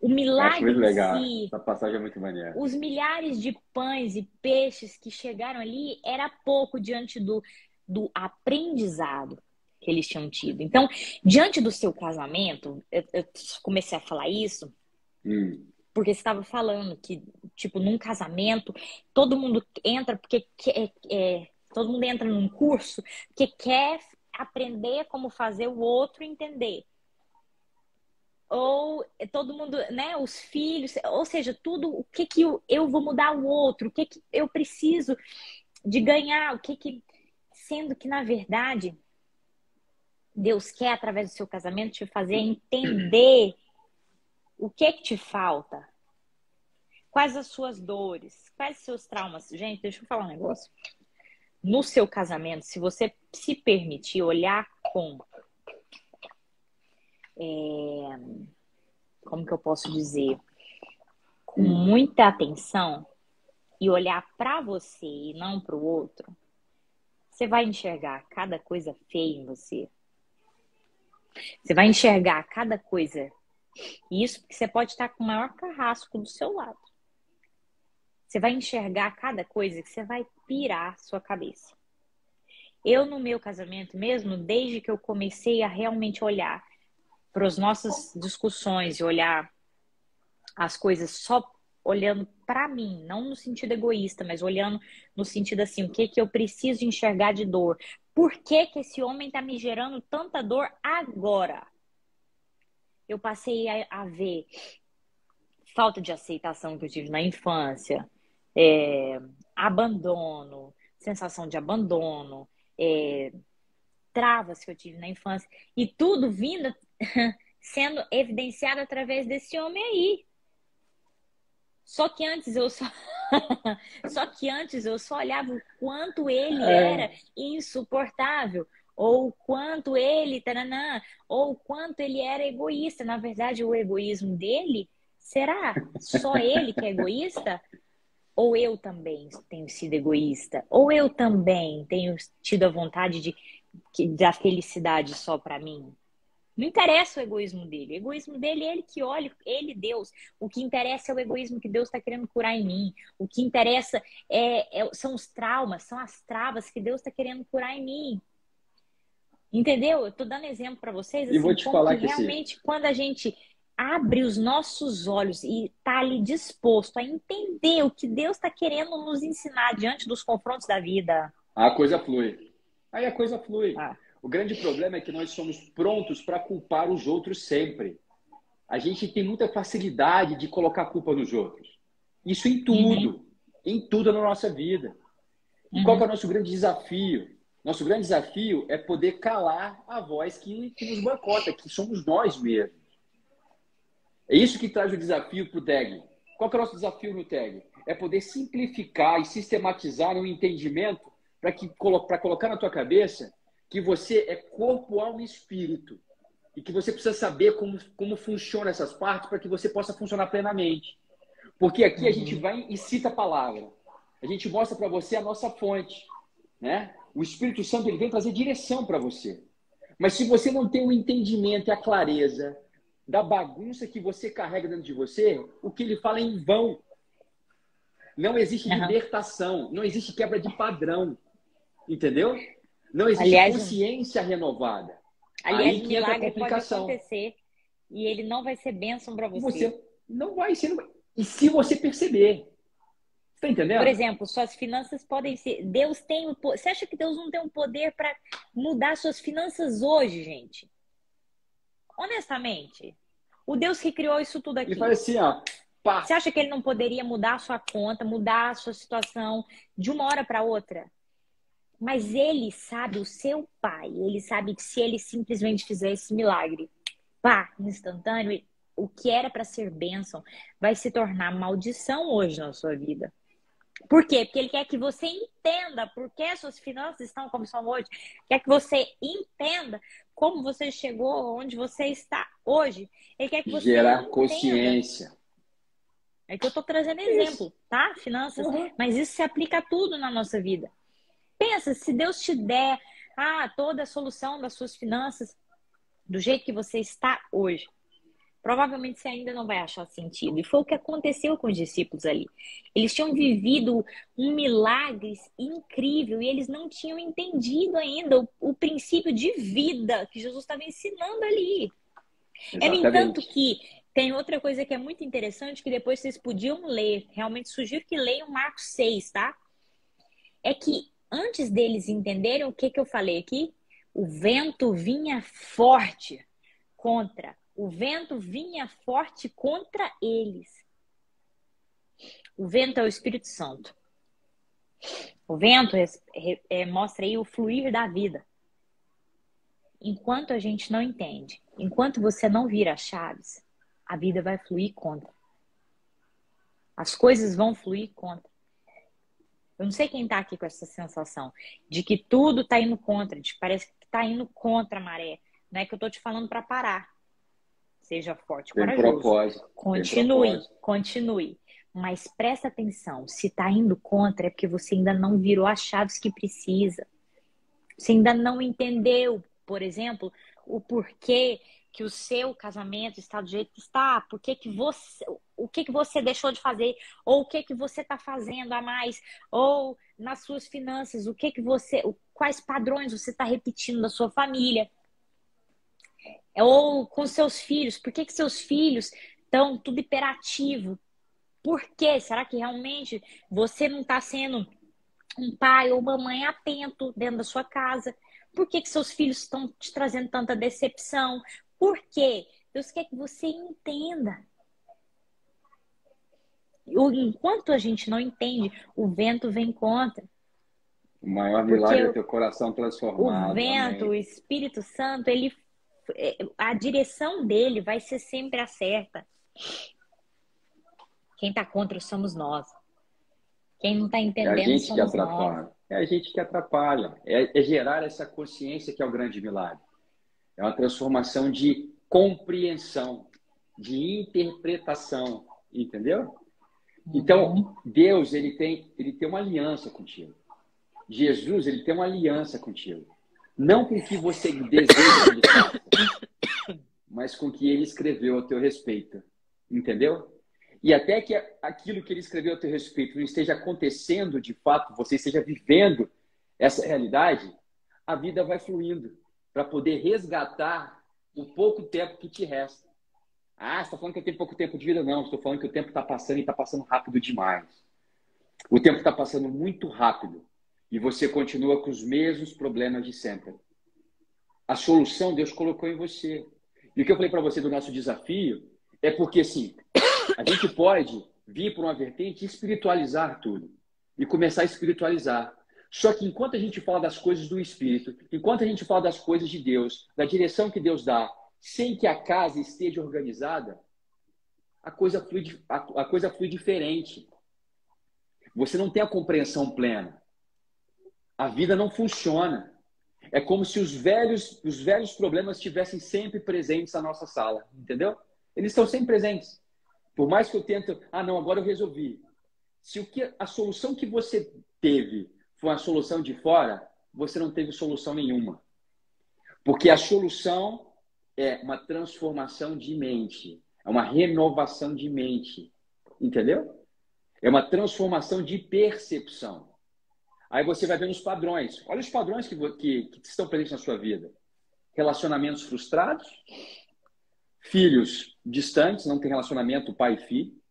o Acho milagre muito em legal. si. Essa passagem é muito maneira. Os milhares de pães e peixes que chegaram ali era pouco diante do aprendizado que eles tinham tido. Então, diante do seu casamento, eu comecei a falar isso Hum, porque você estava falando que, tipo, num casamento, todo mundo entra porque quer, todo mundo entra num curso porque quer aprender como fazer o outro entender. Ou todo mundo, né, os filhos, ou seja, tudo, o que que eu vou mudar o outro, o que que eu preciso de ganhar, o que que, sendo que na verdade Deus quer através do seu casamento te fazer entender o que que te falta, quais as suas dores, quais os seus traumas. Gente, deixa eu falar um negócio. No seu casamento, se você se permitir olhar com, como que eu posso dizer, com muita atenção e olhar para você e não para o outro, você vai enxergar cada coisa feia em você. Você vai enxergar cada coisa. Isso porque você pode estar com o maior carrasco do seu lado. Você vai enxergar cada coisa que você vai pirar sua cabeça. Eu, no meu casamento mesmo, desde que eu comecei a realmente olhar para as nossas discussões e olhar as coisas só olhando para mim, não no sentido egoísta, mas olhando no sentido assim, o que que eu preciso enxergar de dor? Por que que esse homem está me gerando tanta dor agora? Eu passei a ver falta de aceitação que eu tive na infância, abandono, sensação de abandono, travas que eu tive na infância, e tudo vindo sendo evidenciado através desse homem aí. Só que antes eu só Só que antes eu só olhava o quanto ele era insuportável, ou o quanto ele taranã, ou o quanto ele era egoísta. Na verdade, o egoísmo dele, será só ele que é egoísta? Ou eu também tenho sido egoísta? Ou eu também tenho tido a vontade da felicidade só para mim? Não interessa o egoísmo dele. O egoísmo dele é ele que olha, ele, Deus. O que interessa é o egoísmo que Deus está querendo curar em mim. O que interessa são os traumas, são as travas que Deus está querendo curar em mim. Entendeu? Eu estou dando exemplo para vocês, e vou assim, te como que falar que assim, realmente quando a gente abre os nossos olhos e está ali disposto a entender o que Deus está querendo nos ensinar diante dos confrontos da vida. a coisa flui. Aí a coisa flui. Ah. O grande problema é que nós somos prontos para culpar os outros sempre. A gente tem muita facilidade de colocar a culpa nos outros. Isso em tudo na nossa vida. E qual que é o nosso grande desafio? Nosso grande desafio é poder calar a voz que nos boicota, que somos nós mesmos. É isso que traz o desafio para o TAG. Qual que é o nosso desafio no TAG? É poder simplificar e sistematizar um entendimento para colocar na tua cabeça que você é corpo, alma e espírito. E que você precisa saber como funcionam essas partes para que você possa funcionar plenamente. Porque aqui a gente vai e cita a palavra. A gente mostra para você a nossa fonte. Né? O Espírito Santo ele vem trazer direção para você. Mas se você não tem o entendimento e a clareza da bagunça que você carrega dentro de você, o que ele fala é em vão. Não existe libertação, não existe quebra de padrão. Entendeu? Não existe consciência renovada. Aliás, aí o que entra a milagre pode complicação. acontecer e ele não vai ser bênção para você. Você não vai ser. E se você perceber? Você tá entendendo? Por exemplo, suas finanças podem ser. Deus tem o. Você acha que Deus não tem o poder para mudar suas finanças hoje, gente? Honestamente, o Deus que criou isso tudo aqui. Ele faz assim, ó. Pá. Você acha que ele não poderia mudar a sua conta, mudar a sua situação de uma hora para outra? Mas ele sabe, o seu pai, ele sabe que se ele simplesmente fizer esse milagre, pá, instantâneo, o que era para ser bênção vai se tornar maldição hoje na sua vida. Por quê? Porque ele quer que você entenda por que as suas finanças estão como são hoje. Quer que você entenda como você chegou onde você está hoje. Ele quer que você gerar consciência. É que eu estou trazendo exemplo, tá? Finanças. Mas isso se aplica a tudo na nossa vida. Pensa, se Deus te der toda a solução das suas finanças, do jeito que você está hoje, provavelmente você ainda não vai achar sentido. E foi o que aconteceu com os discípulos ali. Eles tinham vivido um milagre incrível e eles não tinham entendido ainda o princípio de vida que Jesus estava ensinando ali. É, no entanto, que tem outra coisa que é muito interessante, que depois vocês podiam ler. Realmente sugiro que leiam Marcos 6, tá? É que antes deles entenderem o que eu falei aqui, o vento vinha forte contra. O vento vinha forte contra eles. O vento é o Espírito Santo. O vento mostra aí o fluir da vida. Enquanto a gente não entende, enquanto você não vira as chaves, a vida vai fluir contra. As coisas vão fluir contra. Eu não sei quem tá aqui com essa sensação de que tudo tá indo contra, de que parece que tá indo contra a maré. Não é que eu tô te falando para parar. Seja forte, corajoso. Continue. Mas presta atenção, se tá indo contra é porque você ainda não virou as chaves que precisa. Você ainda não entendeu, por exemplo, o porquê que o seu casamento está do jeito que está, o que você deixou de fazer, ou o que você está fazendo a mais, ou nas suas finanças, quais padrões você está repetindo da sua família, ou com seus filhos, por que seus filhos estão tudo hiperativo? Por quê? Será que realmente você não está sendo um pai ou uma mãe atento dentro da sua casa? Por que seus filhos estão te trazendo tanta decepção? Por quê? Deus quer que você entenda. Enquanto a gente não entende, o vento vem contra. O maior milagre é teu coração transformado. O vento, o Espírito Santo, a direção dele vai ser sempre a certa. Quem está contra somos nós. Quem não está entendendo somos nós. É a gente que atrapalha. É gerar essa consciência que é o grande milagre. É uma transformação de compreensão, de interpretação. Entendeu? Então, Deus, ele tem uma aliança contigo. Jesus, ele tem uma aliança contigo. Não com o que você deseja que ele faça, mas com o que ele escreveu a teu respeito. Entendeu? E até que aquilo que ele escreveu a teu respeito não esteja acontecendo de fato, você esteja vivendo essa realidade, a vida vai fluindo para poder resgatar o pouco tempo que te resta. Ah, você está falando que eu tenho pouco tempo de vida? Não, estou falando que o tempo está passando e está passando rápido demais. O tempo está passando muito rápido e você continua com os mesmos problemas de sempre. A solução Deus colocou em você. E o que eu falei para você do nosso desafio é porque, assim, a gente pode vir por uma vertente e espiritualizar tudo. E começar a espiritualizar. Só que enquanto a gente fala das coisas do Espírito, enquanto a gente fala das coisas de Deus, da direção que Deus dá, sem que a casa esteja organizada, a coisa flui diferente. Você não tem a compreensão plena. A vida não funciona. É como se os velhos problemas estivessem sempre presentes na nossa sala. Entendeu? Eles estão sempre presentes. Por mais que eu tente, não, agora eu resolvi. Se a solução que você teve foi uma solução de fora, você não teve solução nenhuma. Porque a solução é uma transformação de mente. É uma renovação de mente. Entendeu? É uma transformação de percepção. Aí você vai vendo os padrões. Olha os padrões que estão presentes na sua vida. Relacionamentos frustrados. Filhos distantes, não tem relacionamento pai e filho.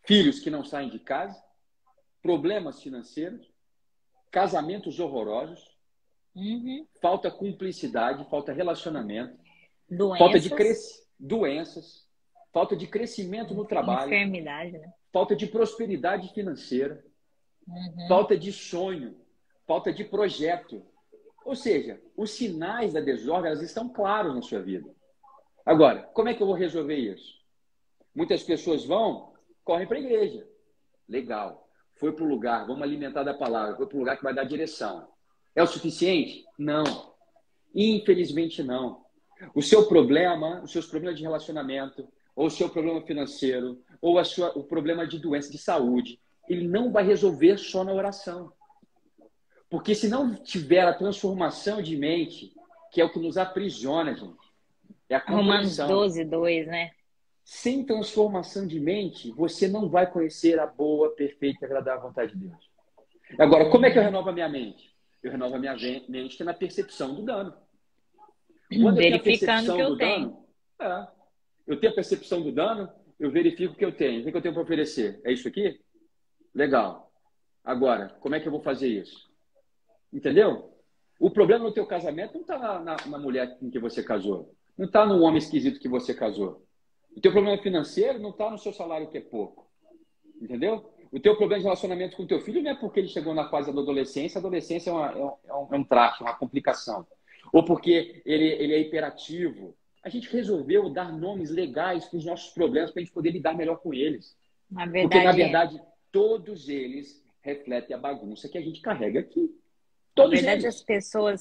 Filhos que não saem de casa. Problemas financeiros. Casamentos horrorosos. Falta cumplicidade, falta relacionamento. Doenças. Falta de crescimento no trabalho. Enfermidade, né? Falta de prosperidade financeira. Falta de sonho. Falta de projeto. Ou seja, os sinais da desordem elas estão claros na sua vida. Agora, como é que eu vou resolver isso? Muitas pessoas correm para a igreja. Legal. Foi para o lugar, vamos alimentar da palavra. Foi para o lugar que vai dar direção. É o suficiente? Não. Infelizmente não. Os seus problemas de relacionamento, ou o seu problema financeiro, ou o problema de doença, de saúde, ele não vai resolver só na oração. Porque se não tiver a transformação de mente, que é o que nos aprisiona, gente, É a Romanos compreensão. 12:2, né? Sem transformação de mente, você não vai conhecer a boa, perfeita e agradável vontade de Deus. Agora, como é que eu renovo a minha mente? Eu renovo a minha mente na percepção do dano. Quando eu tenho a Verificando o que percepção eu do tenho. dano, eu tenho a percepção do dano, eu verifico o que eu tenho. O que eu tenho para oferecer? É isso aqui? Legal. Agora, como é que eu vou fazer isso? Entendeu? O problema no teu casamento não está na mulher com que você casou. Não está no homem esquisito que você casou. O teu problema financeiro não está no seu salário que é pouco. Entendeu? O teu problema de relacionamento com o teu filho não é porque ele chegou na fase da adolescência. A adolescência é um traste, é uma complicação. Ou porque ele é hiperativo. A gente resolveu dar nomes legais para os nossos problemas para a gente poder lidar melhor com eles. Na Porque, na verdade, verdade, todos eles refletem a bagunça que a gente carrega aqui. na Todos verdade eles.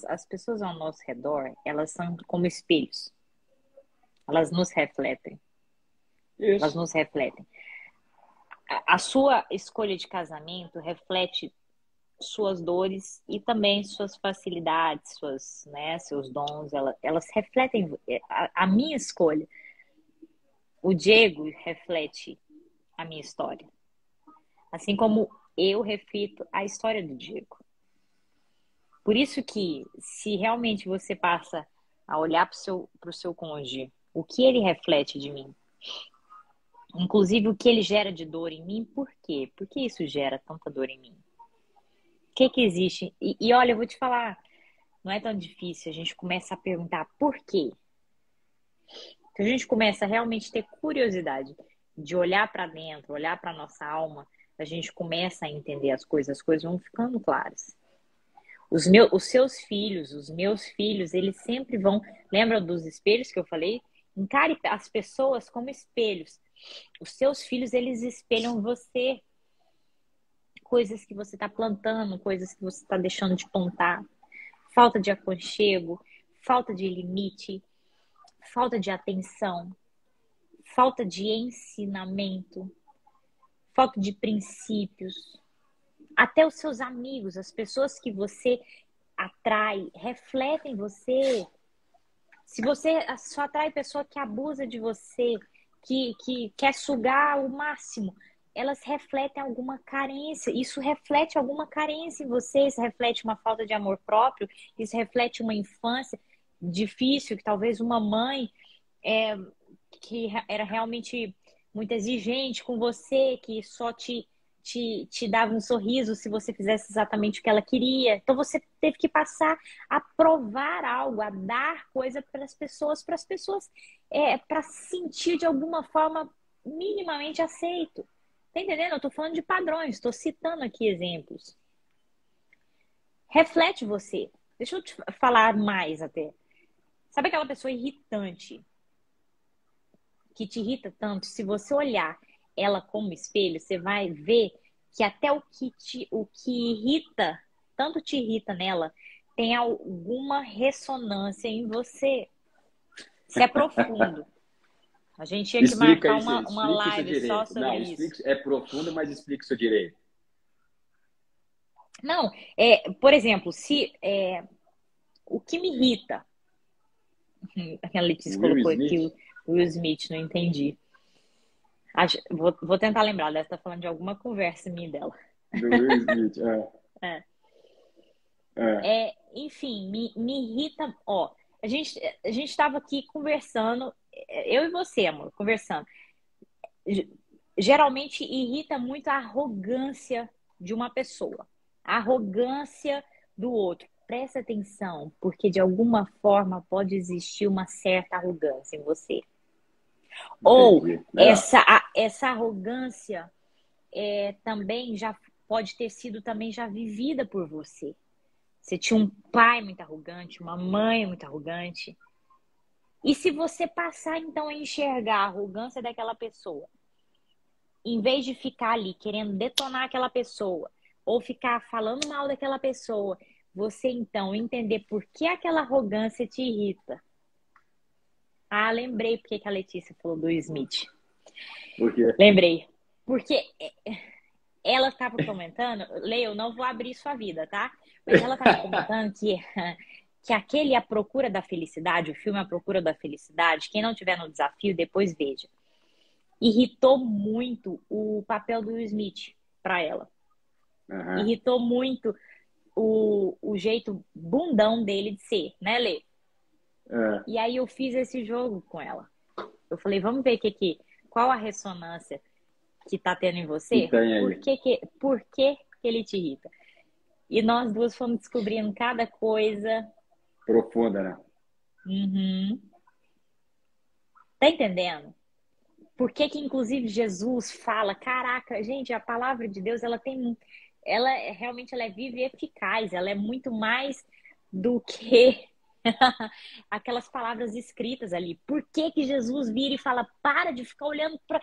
as pessoas ao nosso redor, elas são como espelhos. Elas nos refletem. Elas Isso. nos refletem. A sua escolha de casamento reflete suas dores e também suas facilidades, suas, né, seus dons. Elas refletem a minha escolha. O Diego reflete a minha história. Assim como eu reflito a história do Diego. Por isso que, se realmente você passa a olhar para o seu cônjuge, o que ele reflete de mim, inclusive o que ele gera de dor em mim, por quê? Por que isso gera tanta dor em mim? O que que existe? E olha, eu vou te falar, não é tão difícil, a gente começa a perguntar por quê. Se a gente começa a realmente ter curiosidade de olhar para dentro, olhar para nossa alma, a gente começa a entender as coisas vão ficando claras. Os seus filhos, os meus filhos, eles sempre vão. Lembra dos espelhos que eu falei? Encare as pessoas como espelhos. Os seus filhos, eles espelham você. Coisas que você está plantando, coisas que você está deixando de plantar. Falta de aconchego, falta de limite, falta de atenção, falta de ensinamento, falta de princípios. Até os seus amigos, as pessoas que você atrai, refletem você. Se você só atrai pessoa que abusa de você, que quer sugar o máximo, elas refletem alguma carência. Isso reflete alguma carência em você, isso reflete uma falta de amor próprio, isso reflete uma infância difícil, que talvez uma mãe que era realmente muito exigente com você, que só te dava um sorriso se você fizesse exatamente o que ela queria. Então você teve que passar a provar algo, a dar coisa para as pessoas para se sentir de alguma forma minimamente aceito. Tá entendendo? Eu estou falando de padrões, estou citando aqui exemplos. Reflete você. Deixa eu te falar mais até. Sabe aquela pessoa irritante que te irrita tanto? Se você olhar ela como espelho, você vai ver que até o que irrita, tanto te irrita nela, tem alguma ressonância em você. Isso é profundo. A gente tinha que Explica marcar isso, uma explica isso live só direito. sobre Não, isso. explica, é profundo, mas explica isso direito. Não, por exemplo, se o que me irrita, a Letícia Will colocou aqui Smith? o Will Smith, não entendi. Vou tentar lembrar, deve estar falando de alguma conversa minha e dela. Do Will Smith, Enfim, me irrita. Ó, a gente estava aqui conversando, eu e você, amor, conversando. Geralmente irrita muito a arrogância de uma pessoa, a arrogância do outro. Presta atenção, porque de alguma forma pode existir uma certa arrogância em você. Ou Entendi. essa arrogância também já pode ter sido também já vivida por você. Você tinha um pai muito arrogante, uma mãe muito arrogante. E se você passar então a enxergar a arrogância daquela pessoa, em vez de ficar ali querendo detonar aquela pessoa, ou ficar falando mal daquela pessoa, você então entender por que aquela arrogância te irrita. Ah, lembrei porque que a Letícia falou do Smith. Por quê? Lembrei. Porque ela estava comentando, Lê, eu não vou abrir sua vida, tá? Mas ela estava comentando que aquele A Procura da Felicidade, o filme A Procura da Felicidade, quem não tiver no desafio, depois veja. Irritou muito o papel do Will Smith para ela. Aham. Irritou muito o jeito bundão dele de ser, né, Lê? É. E aí eu fiz esse jogo com ela. Eu falei, vamos ver qual a ressonância que tá tendo em você? E tem aí. Por que ele te irrita? E nós duas fomos descobrindo cada coisa. Profunda, né? Uhum. Tá entendendo? Por que inclusive Jesus fala, caraca, gente, a palavra de Deus, realmente ela é viva e eficaz, ela é muito mais do que aquelas palavras escritas ali. Por que Jesus vira e fala, para de ficar olhando para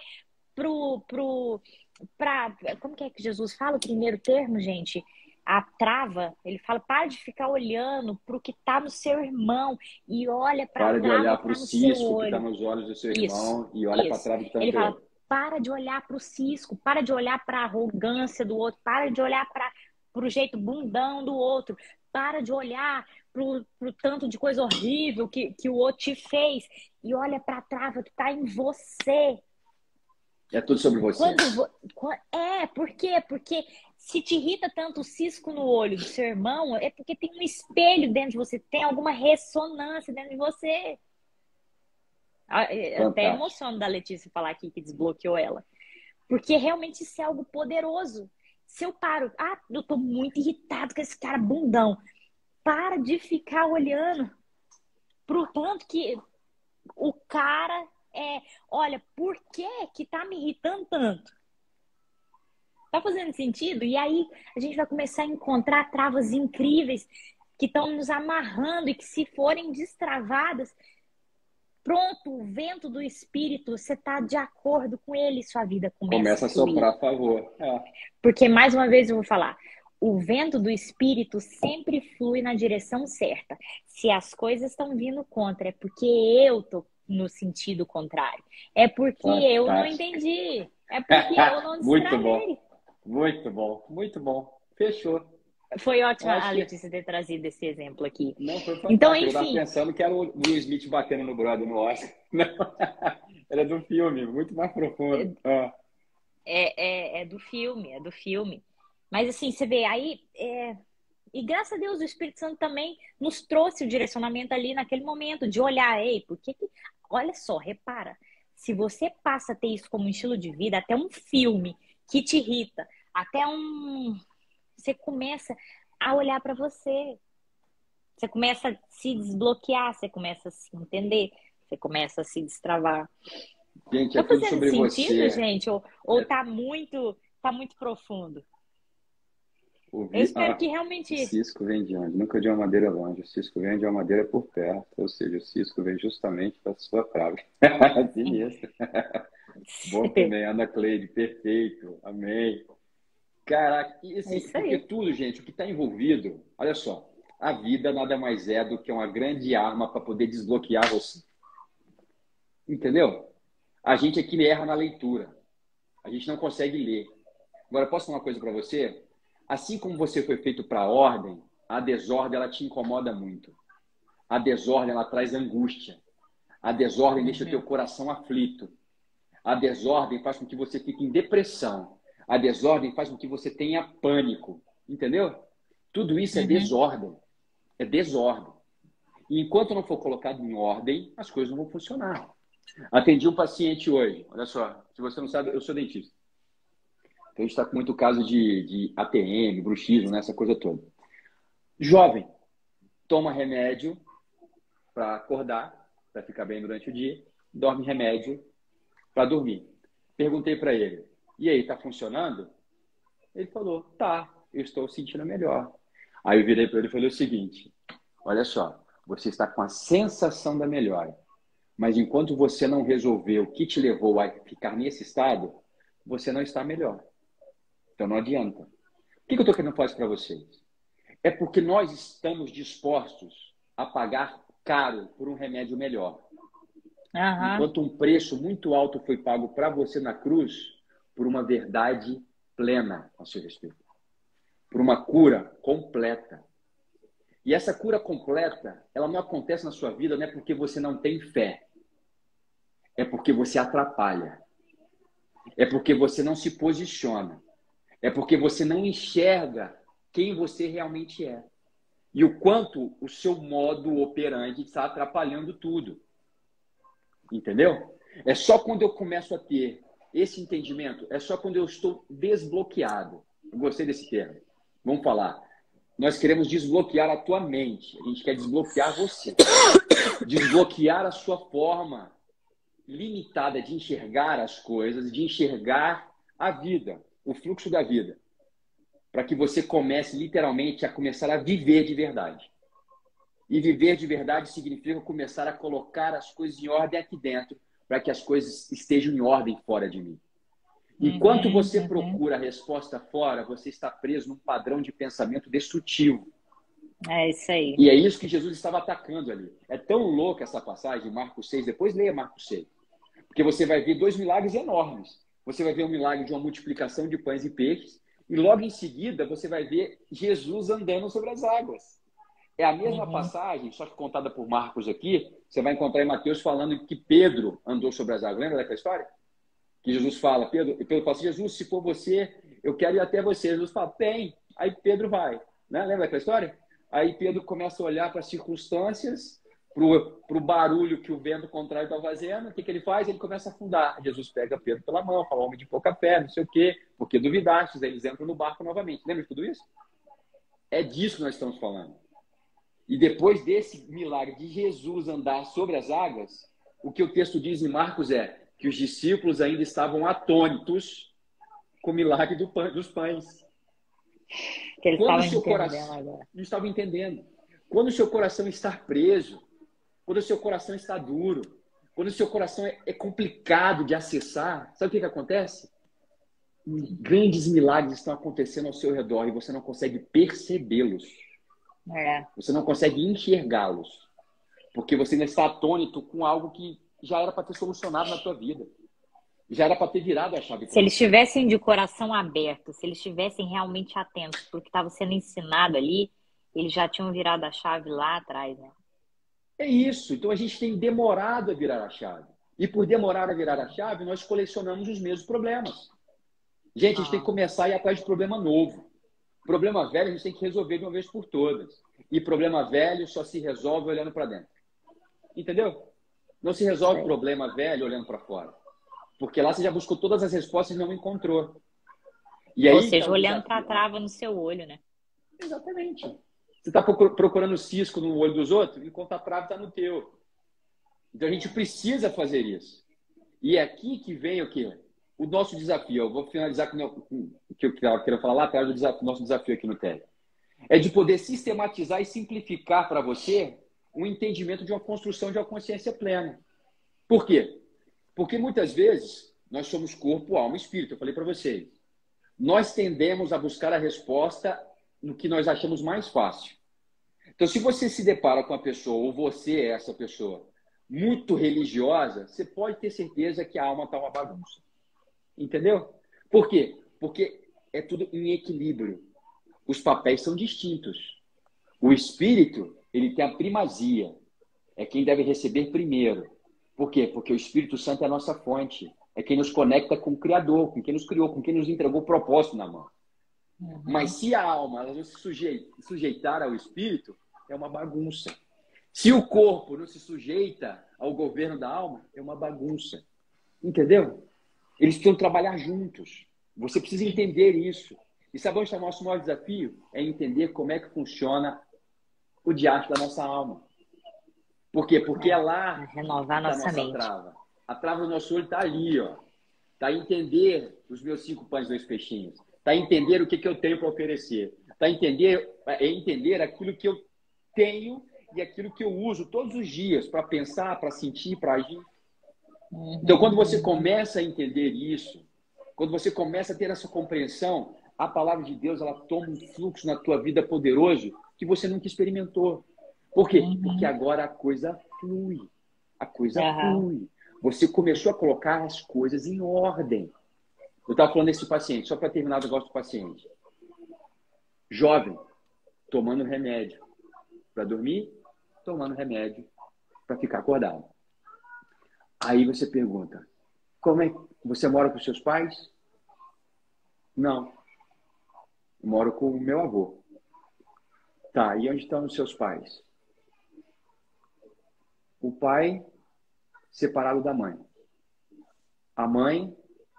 como que é que Jesus fala o primeiro termo, gente? A trava, ele fala, para de ficar olhando para o que está no seu irmão e olha para a Para de trava olhar que para o está no seu cisco que está olho. nos olhos do seu Isso, irmão e olha para a isso. trave que está no Ele teu fala, olho. para de olhar para o cisco, para de olhar para a arrogância do outro, para de olhar para o jeito bundão do outro, para de olhar pro tanto de coisa horrível que o outro te fez e olha para a trava que está em você. É tudo sobre você. Por quê? Porque se te irrita tanto o cisco no olho do seu irmão, é porque tem um espelho dentro de você, tem alguma ressonância dentro de você. Até Fantástico. emociono da Letícia falar aqui que desbloqueou ela. Porque realmente isso é algo poderoso. Se eu paro, eu tô muito irritado com esse cara bundão. Para de ficar olhando pro tanto que o cara olha, por que tá me irritando tanto? Tá fazendo sentido? E aí a gente vai começar a encontrar travas incríveis que estão nos amarrando e que se forem destravadas, pronto, o vento do espírito, você tá de acordo com ele, sua vida começa Começa a fluir. soprar a favor. Porque, mais uma vez, eu vou falar, o vento do espírito sempre flui na direção certa. Se as coisas estão vindo contra, é porque eu tô no sentido contrário. É porque Fantástico. eu não entendi. É porque eu não Muito bom. destravei. Muito bom. Muito bom. Fechou. Foi ótima Acho a que- Letícia ter trazido esse exemplo aqui. Não, foi fantástico. Então, Eu estava enfim, pensando que era o Will Smith batendo no brother no Oscar. Não. Era do filme, muito mais profundo. é do filme. Mas assim, você vê, aí. E graças a Deus o Espírito Santo também nos trouxe o direcionamento ali naquele momento de olhar, olha só, repara, se você passa a ter isso como um estilo de vida, até um filme que te irrita, você começa a olhar para você. Você começa a se desbloquear, você começa a se entender, você começa a se destravar. Gente, é Tá tudo fazendo sobre sentido, você. gente? Ou tá muito profundo? O Eu espero que realmente. cisco vem de onde? Nunca de uma madeira longe. O cisco vem de uma madeira por perto. Ou seja, o cisco vem justamente para a sua trave. Assim mesmo. Bom também, Ana Cleide. Perfeito. Amém. Caraca, e assim, É isso porque aí. tudo, gente, o que está envolvido, olha só, a vida nada mais é do que uma grande arma para poder desbloquear você. Entendeu? A gente aqui erra na leitura. A gente não consegue ler. Agora, posso falar uma coisa para você? Assim como você foi feito para a ordem, a desordem ela te incomoda muito. A desordem ela traz angústia. A desordem deixa o teu coração aflito. A desordem faz com que você fique em depressão. A desordem faz com que você tenha pânico. Entendeu? Tudo isso é desordem. É desordem. E enquanto não for colocado em ordem, as coisas não vão funcionar. Atendi um paciente hoje. Olha só, se você não sabe, eu sou dentista. Então, a gente está com muito caso de ATM, bruxismo, né? Essa coisa toda. Jovem, toma remédio para acordar, para ficar bem durante o dia, dorme remédio para dormir. Perguntei para ele, e aí, tá funcionando? Ele falou, tá, eu estou sentindo melhor. Aí eu virei para ele e falei o seguinte, olha só, você está com a sensação da melhora, mas enquanto você não resolver o que te levou a ficar nesse estado, você não está melhor. Então não adianta. O que eu estou querendo falar para vocês? É porque nós estamos dispostos a pagar caro por um remédio melhor. Enquanto um preço muito alto foi pago para você na cruz por uma verdade plena a seu respeito. Por uma cura completa. E essa cura completa, ela não acontece na sua vida, não é porque você não tem fé. É porque você atrapalha. É porque você não se posiciona. É porque você não enxerga quem você realmente é. E o quanto o seu modo operante está atrapalhando tudo. Entendeu? É só quando eu começo a ter esse entendimento, é só quando eu estou desbloqueado. Eu gostei desse termo. Vamos falar. Nós queremos desbloquear a tua mente. A gente quer desbloquear você. Desbloquear a sua forma limitada de enxergar as coisas, de enxergar a vida, o fluxo da vida. Para que você comece literalmente a começar a viver de verdade. E viver de verdade significa começar a colocar as coisas em ordem aqui dentro, para que as coisas estejam em ordem fora de mim. Enquanto você procura a resposta fora, você está preso num padrão de pensamento destrutivo. É isso aí. E é isso que Jesus estava atacando ali. É tão louca essa passagem, Marcos 6. Depois leia Marcos 6. Porque você vai ver dois milagres enormes. Você vai ver um milagre de uma multiplicação de pães e peixes. E logo em seguida, você vai ver Jesus andando sobre as águas. É a mesma passagem, só que contada por Marcos aqui. Você vai encontrar em Mateus falando que Pedro andou sobre as águas. Lembra daquela história? Que Jesus fala, Pedro fala assim, Jesus, se for você, eu quero ir até você. Jesus fala, tem. Aí Pedro vai. Né? Lembra daquela história? Aí Pedro começa a olhar para as circunstâncias, para o barulho que o vento contrário está fazendo. O que ele faz? Ele começa a afundar. Jesus pega Pedro pela mão, fala, homem de pouca fé, não sei o quê, porque duvidastes. Aí eles entram no barco novamente. Lembra de tudo isso? É disso que nós estamos falando. E depois desse milagre de Jesus andar sobre as águas, o que o texto diz em Marcos é que os discípulos ainda estavam atônitos com o milagre dos pães. Que eles Quando estavam o seu entendendo coração agora. não estava entendendo. Quando o seu coração está preso, quando o seu coração está duro, quando o seu coração é complicado de acessar, sabe o que acontece? Grandes milagres estão acontecendo ao seu redor e você não consegue percebê-los. Você não consegue enxergá-los. Porque você ainda está atônito com algo que já era para ter solucionado na tua vida. Já era para ter virado a chave. Se eles estivessem de coração aberto, se eles estivessem realmente atentos porque estava sendo ensinado ali, eles já tinham virado a chave lá atrás, né? É isso. Então a gente tem demorado a virar a chave. E por demorar a virar a chave, nós colecionamos os mesmos problemas. Gente, a gente tem que começar a ir atrás de problema novo. Problema velho a gente tem que resolver de uma vez por todas. E problema velho só se resolve olhando para dentro. Entendeu? Não se resolve problema velho olhando para fora. Porque lá você já buscou todas as respostas e não encontrou. E aí, ou seja, olhando para a trava no seu olho, né? Exatamente. Você está procurando cisco no olho dos outros, enquanto a trava está no teu. Então a gente precisa fazer isso. E é aqui que vem o quê? O nosso desafio. Eu vou finalizar com o que eu quero falar lá atrás do nosso desafio aqui no TED. É de poder sistematizar e simplificar para você um entendimento de uma construção de uma consciência plena. Por quê? Porque muitas vezes nós somos corpo, alma e espírito. Eu falei para vocês. Nós tendemos a buscar a resposta no que nós achamos mais fácil. Então, se você se depara com uma pessoa, ou você é essa pessoa, muito religiosa, você pode ter certeza que a alma está uma bagunça. Entendeu? Por quê? Porque é tudo em equilíbrio. Os papéis são distintos. O espírito, ele tem a primazia. É quem deve receber primeiro. Por quê? Porque o Espírito Santo é a nossa fonte. É quem nos conecta com o Criador, com quem nos criou, com quem nos entregou o propósito na mão. Mas se a alma ela não se sujeitar ao Espírito, é uma bagunça. Se o corpo não se sujeita ao governo da alma, é uma bagunça. Entendeu? Eles precisam trabalhar juntos. Você precisa entender isso. E sabe onde está o nosso maior desafio? É entender como é que funciona o diacho da nossa alma. Por quê? Porque é lá renovar que nossa mente. trava. A trava do nosso olho está ali, ó. Está a entender os meus 5 pães e 2 peixinhos. Está a entender o que eu tenho para oferecer. Está a entender aquilo que eu tenho e aquilo que eu uso todos os dias para pensar, para sentir, para agir. Então, quando você começa a entender isso, quando você começa a ter essa compreensão, a palavra de Deus ela toma um fluxo na tua vida poderoso que você nunca experimentou. Por quê? Porque agora a coisa flui. A coisa flui. Você começou a colocar as coisas em ordem. Eu estava falando desse paciente, só para terminar o negócio do paciente. Jovem, tomando remédio. para dormir, tomando remédio para ficar acordado. Aí você pergunta, como é? Você mora com seus pais? Não. Eu moro com o meu avô. Tá, e onde estão os seus pais? O pai separado da mãe. A mãe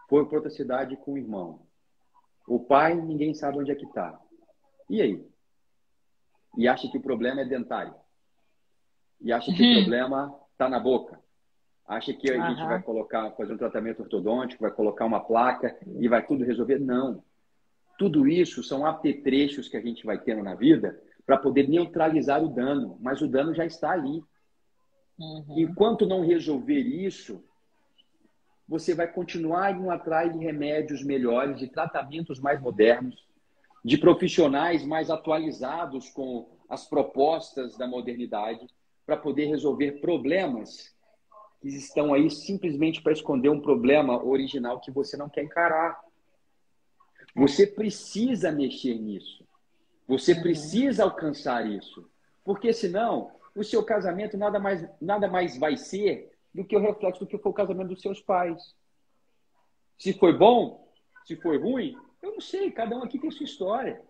foi para outra cidade com o irmão. O pai, ninguém sabe onde é que está. E aí? E acha que o problema é dentário. E acha que o problema está na boca. Acha que a gente vai fazer um tratamento ortodôntico, vai colocar uma placa e vai tudo resolver? Não. Tudo isso são apetrechos que a gente vai tendo na vida para poder neutralizar o dano. Mas o dano já está ali. Enquanto não resolver isso, você vai continuar indo atrás de remédios melhores, de tratamentos mais modernos, de profissionais mais atualizados com as propostas da modernidade, para poder resolver problemas que estão aí simplesmente para esconder um problema original que você não quer encarar. Você precisa mexer nisso. Você precisa alcançar isso. Porque senão, o seu casamento nada mais vai ser do que o reflexo do que foi o casamento dos seus pais. Se foi bom, se foi ruim, eu não sei, cada um aqui tem sua história.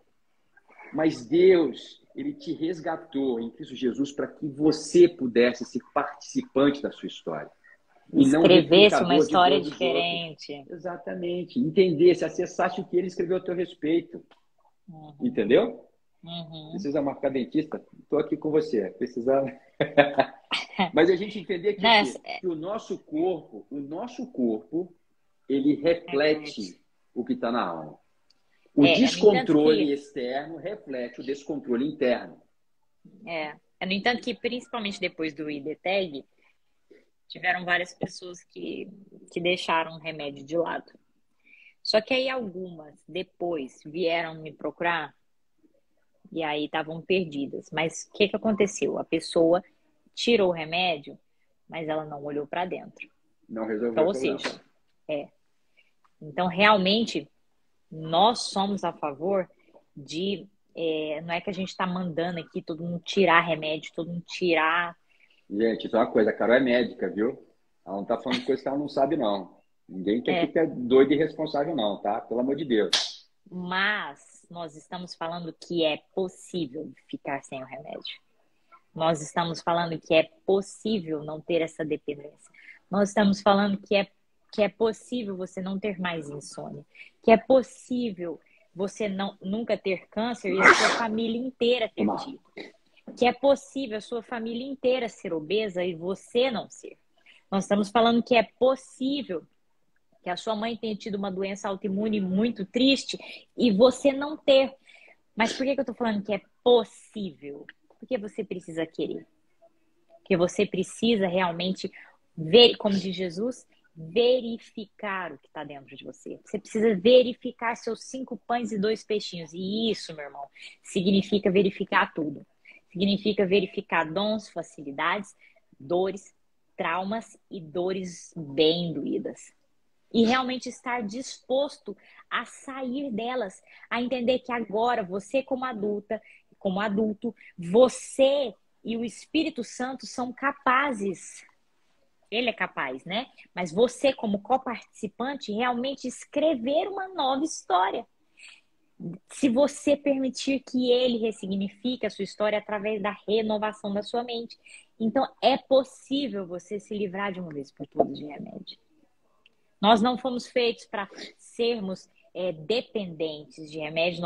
Mas Deus, Ele te resgatou em Cristo Jesus para que você pudesse ser participante da sua história. E não escrevesse uma replicador de história dor dos diferente. outros. Exatamente. Entendesse, acessasse o que Ele escreveu a teu respeito. Entendeu? Precisa marcar dentista? Estou aqui com você. Precisa... Mas a gente entender que o nosso corpo, ele reflete o que está na alma. O descontrole externo reflete o descontrole interno. No entanto que, principalmente depois do IDTEG, tiveram várias pessoas que deixaram o remédio de lado. Só que aí algumas, depois, vieram me procurar e aí estavam perdidas. Mas o que aconteceu? A pessoa tirou o remédio, mas ela não olhou para dentro. Não resolveu então, o ou problema. seja, Então, realmente, nós somos a favor de... não é que a gente está mandando aqui todo mundo tirar remédio, todo mundo tirar... Gente, só uma coisa, a Carol é médica, viu? Ela não está falando coisa que ela não sabe, não. Ninguém quer que é doido e irresponsável, não, tá? Pelo amor de Deus. Mas nós estamos falando que é possível ficar sem o remédio. Nós estamos falando que é possível não ter essa dependência. Nós estamos falando que é possível você não ter mais insônia. Que é possível você nunca ter câncer e a sua família inteira ter tido. Que é possível a sua família inteira ser obesa e você não ser. Nós estamos falando que é possível que a sua mãe tenha tido uma doença autoimune muito triste e você não ter. Mas por que eu estou falando que é possível? Porque você precisa querer. Porque você precisa realmente ver, como diz Jesus, verificar o que está dentro de você. Você precisa verificar seus 5 pães e 2 peixinhos. E isso, meu irmão, significa verificar tudo. Significa verificar dons, facilidades, dores, traumas e dores bem doídas. E realmente estar disposto a sair delas, a entender que agora você como adulta, como adulto, você e o Espírito Santo são capazes. Ele é capaz, né? Mas você como coparticipante realmente escrever uma nova história. Se você permitir que ele ressignifique a sua história através da renovação da sua mente. Então, é possível você se livrar de uma vez por todas de remédio. Nós não fomos feitos para sermos dependentes de remédio.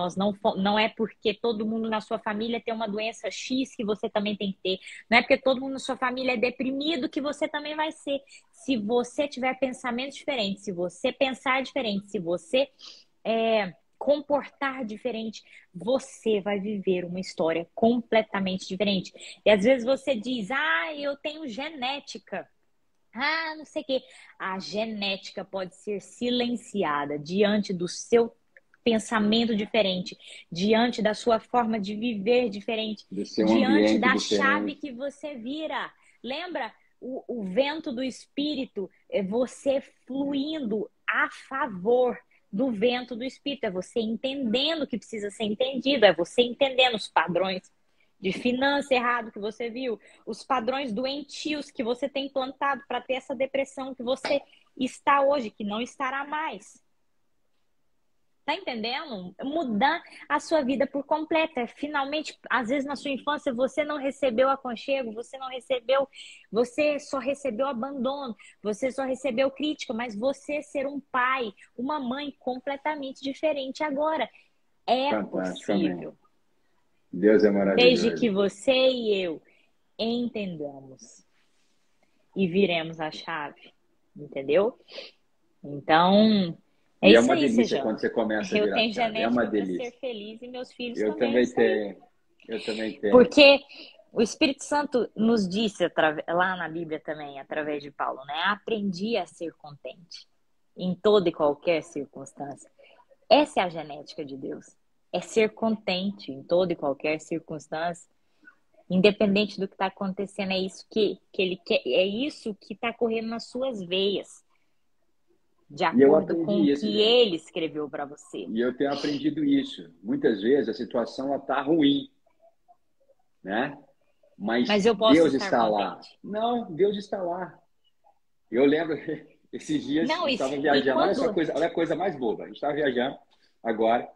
Não é porque todo mundo na sua família tem uma doença X que você também tem que ter. Não é porque todo mundo na sua família é deprimido que você também vai ser. Se você tiver pensamentos diferentes, se você pensar diferente, se você comportar diferente, você vai viver uma história completamente diferente. E às vezes você diz, eu tenho genética. Não sei o quê. A genética pode ser silenciada diante do seu pensamento diferente, diante da sua forma de viver diferente, diante da chave que você vira. Lembra? O vento do Espírito é você fluindo a favor do vento do Espírito. É você entendendo o que precisa ser entendido, é você entendendo os padrões de finança errado que você viu, os padrões doentios que você tem implantado para ter essa depressão que você está hoje, que não estará mais. Tá entendendo? Mudar a sua vida por completo. Finalmente, às vezes na sua infância você não recebeu aconchego, você só recebeu abandono, você só recebeu crítica, mas você ser um pai, uma mãe completamente diferente agora. É Fantástico, amém. possível. Deus é Desde que maravilhoso. você e eu entendamos e viremos a chave. Entendeu? Então, é E é isso uma aí, delícia Sejão. quando você começa a Eu virar a tenho chave. É uma genética para ser delícia. feliz e meus filhos Eu também, é também isso aí. tenho. Eu também tenho. Porque o Espírito Santo nos disse lá na Bíblia também, através de Paulo, né? Aprendi a ser contente em toda e qualquer circunstância. Essa é a genética de Deus. É ser contente em toda e qualquer circunstância, independente do que está acontecendo. É isso que ele quer, é isso que está correndo nas suas veias, de E eu acordo com aprendi o isso, que gente. ele escreveu para você. E eu tenho aprendido isso. Muitas vezes a situação está ruim, né? Mas Mas eu posso Deus estar está lá. contente. Não, Deus está lá. Eu lembro, esses dias, a Não, gente estava e viajando. Olha só quando. olha a coisa mais boba. A gente estava viajando agora,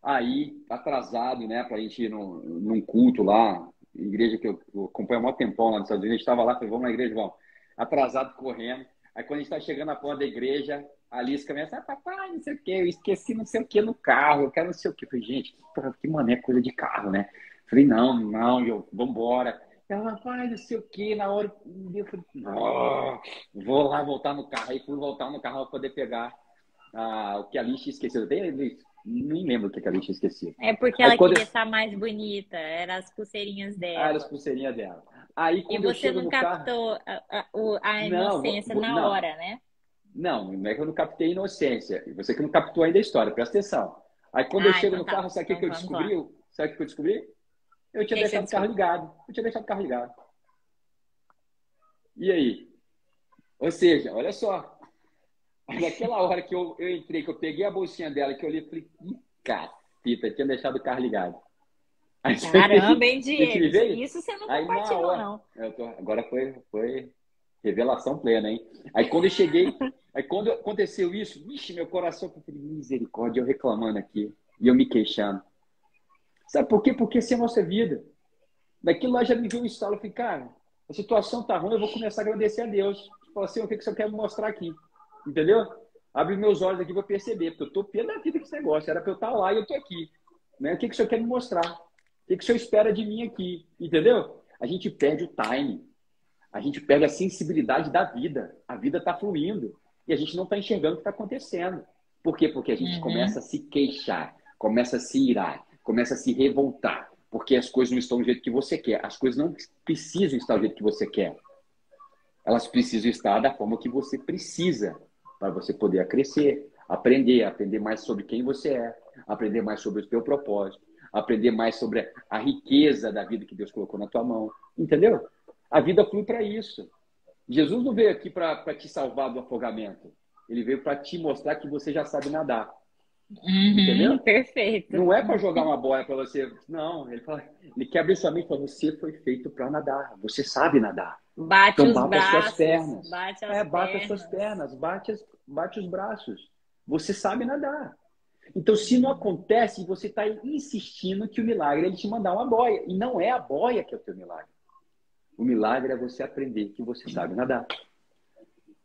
aí, atrasado, né, para a gente ir num culto lá, igreja que eu acompanho há maior tempão lá nos Estados Unidos. A gente estava lá, falei, vamos na igreja, vamos. Atrasado, correndo. Aí, quando a gente está chegando na porta da igreja, a Alice começa, papai, não sei o quê, eu esqueci não sei o quê no carro, eu quero não sei o quê. Eu falei, gente, que mané coisa de carro, né? Eu falei, não, vambora. Ela, pai, não sei o quê, na hora, eu falei, vou lá voltar no carro. Aí fui voltar no carro para poder pegar o que a Alice tinha esquecido. Nem lembro o que a Alice tinha esquecido. É porque Aí ela quando queria estar mais bonita, eram as pulseirinhas era as dela. pulseirinhas dela. Aí E quando eu você chego não no carro, captou a não, inocência na não, hora, né? não é que eu não captei inocência. Você que não captou ainda a história, presta atenção. Aí quando eu Ah, chego então no tá. carro, sabe o que Então que eu vamos lá. descobri? Sabe o que eu descobri? Eu O tinha que você deixado o carro descobriu? ligado. Eu tinha deixado o carro ligado. E aí? Ou seja, olha só. Naquela hora que eu entrei, que eu peguei a bolsinha dela, que eu olhei e falei, caceta, tinha deixado o carro ligado. Aí sabe Caramba, hein, o que Diego? me veio? Isso você não Aí na compartilhou, hora, não. agora foi revelação plena, hein? Aí quando eu cheguei, aí quando aconteceu isso, vixe, meu coração, eu falei, misericórdia, eu reclamando aqui, e eu me queixando. Sabe por quê? Porque essa é a nossa vida. Daquilo lá já me veio o estalo, eu falei, cara, a situação tá ruim, eu vou começar a agradecer a Deus. Tipo assim, o que você quer me mostrar aqui? Entendeu? Abre meus olhos aqui para perceber, porque eu tô pé da vida com esse negócio. Era para eu estar lá e eu tô aqui. Né? O que o senhor quer me mostrar? O que o senhor espera de mim aqui? Entendeu? A gente perde o time. A gente perde a sensibilidade da vida. A vida está fluindo. E a gente não está enxergando o que está acontecendo. Por quê? Porque a gente começa a se queixar, começa a se irar, começa a se revoltar. Porque as coisas não estão do jeito que você quer. As coisas não precisam estar do jeito que você quer. Elas precisam estar da forma que você precisa para você poder crescer, aprender mais sobre quem você é, aprender mais sobre o seu propósito, aprender mais sobre a riqueza da vida que Deus colocou na tua mão. Entendeu? A vida flui para isso. Jesus não veio aqui para te salvar do afogamento. Ele veio para te mostrar que você já sabe nadar. Entendeu? Perfeito. Não é para jogar uma boia para você. Não, ele quer abrir sua mente para você foi feito para nadar. Você sabe nadar. Bate Então os bata as suas braços, pernas. bate as Bata as suas pernas. pernas, bate os braços. Você sabe nadar. Então, se não acontece, você está insistindo que o milagre é ele te mandar uma boia. E não é a boia que é o teu milagre. O milagre é você aprender que você sabe nadar.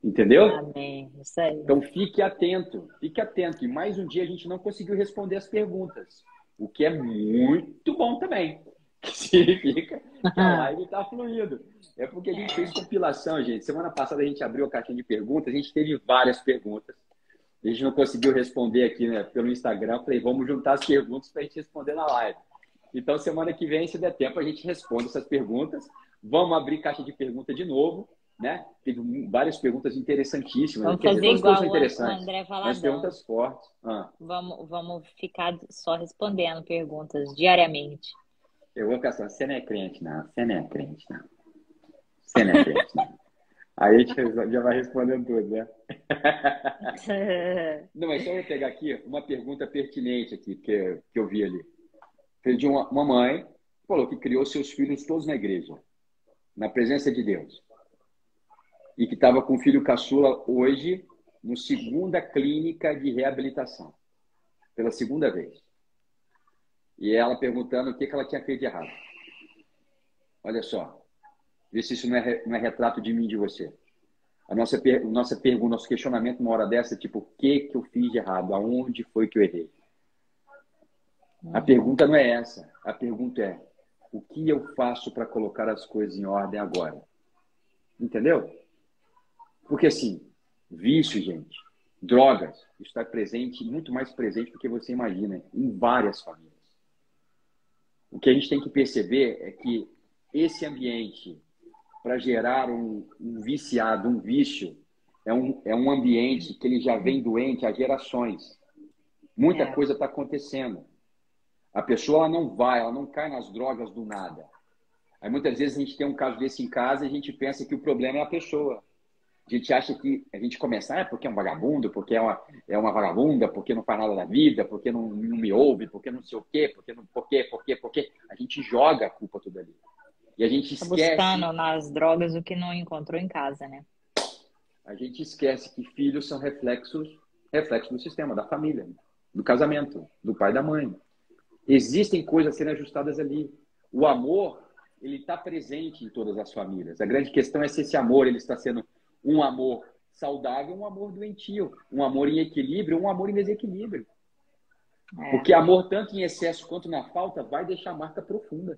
Entendeu? Amém. Isso aí. Então, fique atento, fique atento. E mais um dia a gente não conseguiu responder as perguntas. O que é muito bom também. Significa que a live está fluindo. É porque a gente fez compilação, gente. Semana passada a gente abriu a caixinha de perguntas, a gente teve várias perguntas. A gente não conseguiu responder aqui, né, pelo Instagram. Falei, vamos juntar as perguntas para a gente responder na live. Então, semana que vem, se der tempo, a gente responde essas perguntas. Vamos abrir caixa de pergunta de novo, né? Teve várias perguntas interessantíssimas. Vamos Quer dizer, fazer todas igual são o interessantes, André mas Valadão. perguntas fortes. Vamos ficar só respondendo perguntas diariamente. Eu vou ficar assim, você não é crente, não. Você não é crente, não. Você não é crente, não. Aí a gente já vai respondendo tudo, né? Não, mas só eu vou pegar aqui uma pergunta pertinente aqui, que eu vi ali. Foi de uma mãe falou que criou seus filhos todos na igreja, na presença de Deus. E que estava com o filho caçula hoje no segunda clínica de reabilitação, pela segunda vez. E ela perguntando o que ela tinha feito de errado. Olha só, vê se isso não é retrato de mim e de você. A nossa pergunta, nosso questionamento uma hora dessa é tipo, o que eu fiz de errado? Aonde foi que eu errei? A pergunta não é essa. A pergunta é, o que eu faço para colocar as coisas em ordem agora? Entendeu? Porque assim, vício, gente, drogas, está presente, muito mais presente do que você imagina, em várias famílias. O que a gente tem que perceber é que esse ambiente, para gerar um viciado, um vício, é um ambiente que ele já vem doente há gerações. Muita coisa está acontecendo. A pessoa ela não cai nas drogas do nada. Aí muitas vezes a gente tem um caso desse em casa e a gente pensa que o problema é a pessoa. A gente acha que a gente começa, porque é um vagabundo, porque é uma vagabunda, porque não faz nada da vida, porque não me ouve, porque não sei o quê, porque a gente joga a culpa tudo ali. E a gente Tá esquece. buscando nas drogas o que não encontrou em casa, né? A gente esquece que filhos são reflexos do sistema, da família, do casamento, do pai e da mãe. Existem coisas a serem ajustadas ali. O amor, ele está presente em todas as famílias. A grande questão é se esse amor ele está sendo um amor saudável, um amor doentio, um amor em equilíbrio, um amor em desequilíbrio. Porque amor, tanto em excesso quanto na falta, vai deixar marca profunda.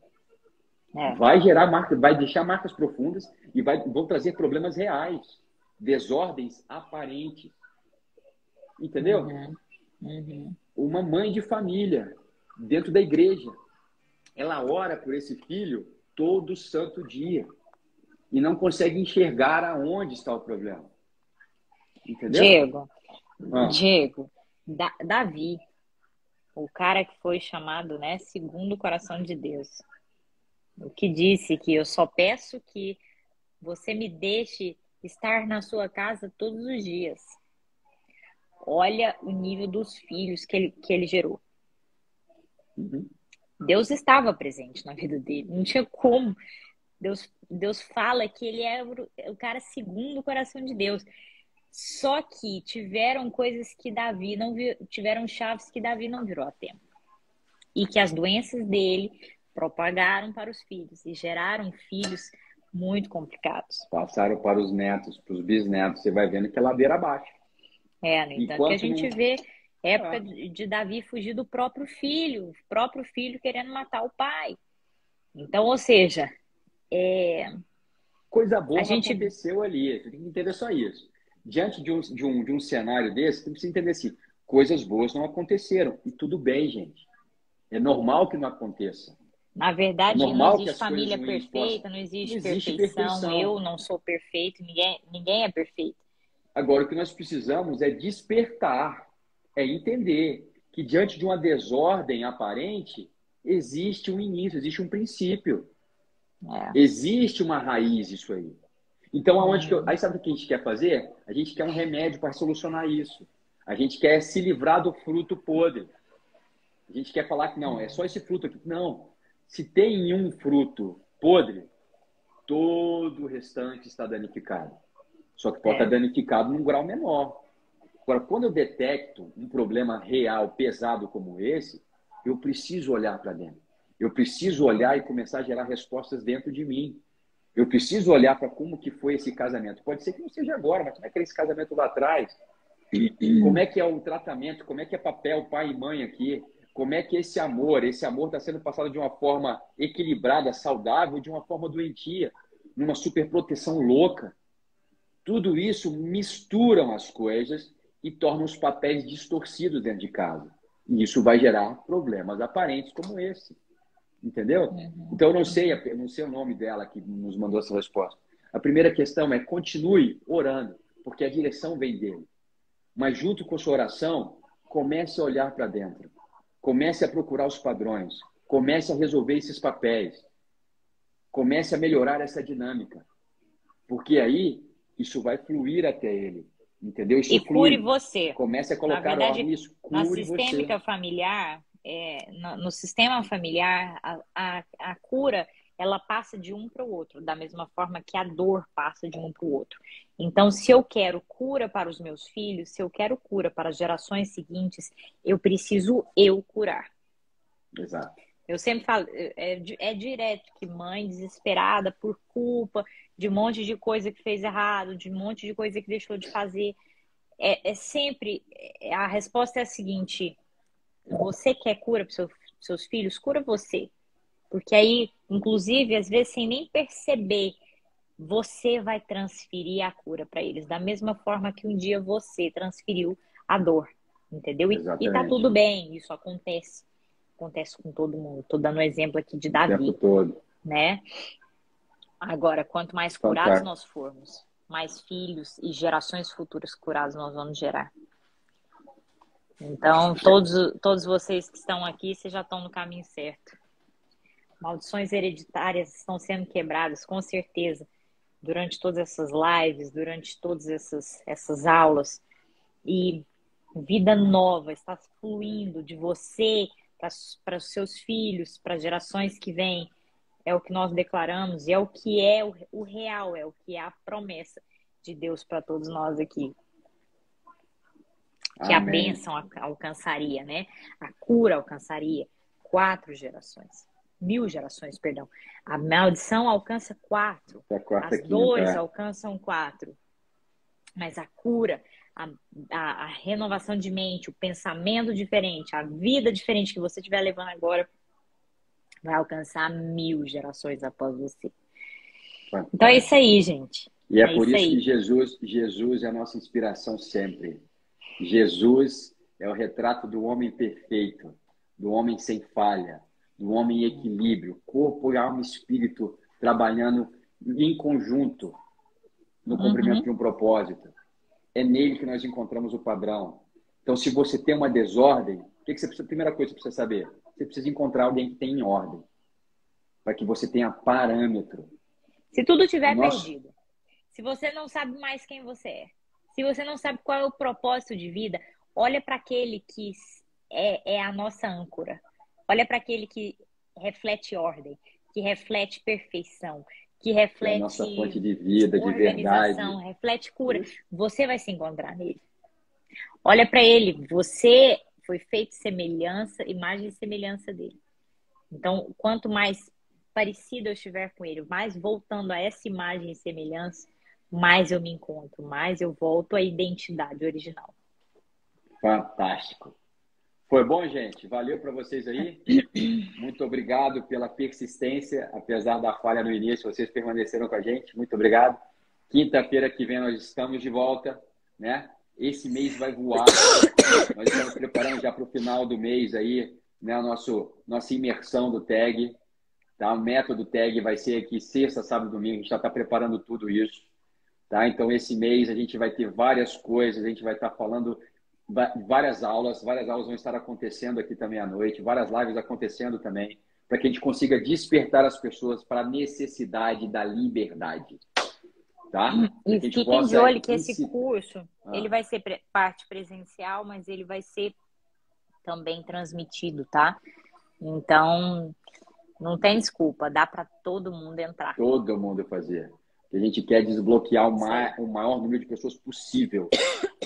Vai gerar marca, vai deixar marcas profundas e vão trazer problemas reais, desordens aparentes. Entendeu? Uma mãe de família, dentro da igreja, ela ora por esse filho todo santo dia. E não consegue enxergar aonde está o problema. Entendeu? Diego, Davi, o cara que foi chamado, né, segundo o coração de Deus, o que disse que eu só peço que você me deixe estar na sua casa todos os dias. Olha o nível dos filhos que ele gerou. Deus estava presente na vida dele, não tinha como. Deus fala que ele é o cara segundo o coração de Deus. Só que tiveram coisas que Davi não viu, tiveram chaves que Davi não virou a tempo. E que as doenças dele propagaram para os filhos e geraram filhos muito complicados. Passaram para os netos, para os bisnetos. Você vai vendo que é ladeira abaixo. No entanto, que a gente vê época de Davi fugir do próprio filho querendo matar o pai. Então, ou seja, coisa boa aconteceu ali. Você tem que entender só isso. Diante de um cenário desse, você precisa entender assim, coisas boas não aconteceram. E tudo bem, gente. É normal que não aconteça. Na verdade, não existe família perfeita, não existe perfeição. Eu não sou perfeito, ninguém é perfeito. Agora, o que nós precisamos é despertar, é entender que diante de uma desordem aparente, existe um início, existe um princípio. Existe uma raiz isso aí. Então, aí sabe o que a gente quer fazer? A gente quer um remédio para solucionar isso. A gente quer se livrar do fruto podre. A gente quer falar que não, é só esse fruto aqui. Não. Se tem um fruto podre, todo o restante está danificado. Só que pode estar danificado num grau menor. Agora, quando eu detecto um problema real, pesado como esse, eu preciso olhar para dentro. Eu preciso olhar e começar a gerar respostas dentro de mim. Eu preciso olhar para como que foi esse casamento. Pode ser que não seja agora, mas como é que era esse casamento lá atrás? Como é que é o tratamento? Como é que é papel pai e mãe aqui? Como é que esse amor está sendo passado de uma forma equilibrada, saudável, de uma forma doentia, numa superproteção louca? Tudo isso misturam as coisas e tornam os papéis distorcidos dentro de casa. E isso vai gerar problemas aparentes como esse. Entendeu? Então, eu não sei o nome dela que nos mandou essa resposta. A primeira questão é continue orando, porque a direção vem dele. Mas junto com a sua oração, comece a olhar para dentro. Comece a procurar os padrões. Comece a resolver esses papéis. Comece a melhorar essa dinâmica. Porque aí, isso vai fluir até ele. Entendeu? Isso e cure você. Comece a colocar ordem nisso. Na sistêmica familiar, no sistema familiar, a cura, ela passa de um para o outro, da mesma forma que a dor passa de um para o outro. Então, se eu quero cura para os meus filhos, se eu quero cura para as gerações seguintes, eu preciso eu curar. Exato. Eu sempre falo, é direto que mãe desesperada por culpa de um monte de coisa que fez errado, de um monte de coisa que deixou de fazer. Sempre, a resposta é a seguinte: você quer cura para os seus filhos? Cura você. Porque aí, inclusive, às vezes, sem nem perceber, você vai transferir a cura para eles. Da mesma forma que um dia você transferiu a dor. Entendeu? E tá tudo bem, isso acontece. Acontece com todo mundo. Tô dando um exemplo aqui de Davi. O tempo todo. Né? Agora, quanto mais curados nós formos, mais filhos e gerações futuras curadas nós vamos gerar. Então, todos vocês que estão aqui, vocês já estão no caminho certo. Maldições hereditárias estão sendo quebradas, com certeza, durante todas essas lives, durante todas essas aulas. E vida nova está fluindo de você para os seus filhos, para as gerações que vêm. É o que nós declaramos e é o que é o real, é o que é a promessa de Deus para todos nós aqui. Que a bênção alcançaria, né? A cura alcançaria 4 gerações. 1000 gerações, perdão. A maldição alcança 4. As dores alcançam 4. Mas a cura, a renovação de mente, o pensamento diferente, a vida diferente que você estiver levando agora, vai alcançar 1000 gerações após você. Fantástico. Então é isso aí, gente. E é por isso que Jesus é a nossa inspiração sempre. Jesus é o retrato do homem perfeito, do homem sem falha, do homem em equilíbrio, corpo, alma e espírito trabalhando em conjunto no cumprimento de um propósito. É nele que nós encontramos o padrão. Então, se você tem uma desordem, o que você precisa? A primeira coisa que você precisa saber, você precisa encontrar alguém que tem em ordem, para que você tenha parâmetro. Se tudo estiver perdido, se você não sabe mais quem você é, se você não sabe qual é o propósito de vida, olha para aquele que é a nossa âncora. Olha para aquele que reflete ordem, que reflete perfeição, que reflete a nossa fonte de vida, de verdade. Reflete cura. Você vai se encontrar nele. Olha para ele. Você foi feito semelhança, imagem e semelhança dele. Então, quanto mais parecido eu estiver com ele, mais voltando a essa imagem e semelhança, mais eu me encontro, mais eu volto à identidade original. Fantástico. Foi bom, gente? Valeu para vocês aí. Muito obrigado pela persistência, apesar da falha no início, vocês permaneceram com a gente. Muito obrigado. Quinta-feira que vem nós estamos de volta, né? Esse mês vai voar. Nós estamos preparando já para o final do mês aí, né? Nossa imersão do TAG. Tá? O método TAG vai ser aqui sexta, sábado e domingo. A gente já está preparando tudo isso. Tá? Então, esse mês a gente vai ter várias coisas, a gente vai estar falando várias aulas vão estar acontecendo aqui também à noite, várias lives acontecendo também, para que a gente consiga despertar as pessoas para a necessidade da liberdade. Tá? E fiquem de olho que esse curso, ele vai ser parte presencial, mas ele vai ser também transmitido, tá? Então, não tem desculpa, dá para todo mundo entrar. Todo mundo fazer. A gente quer desbloquear o maior número de pessoas possível,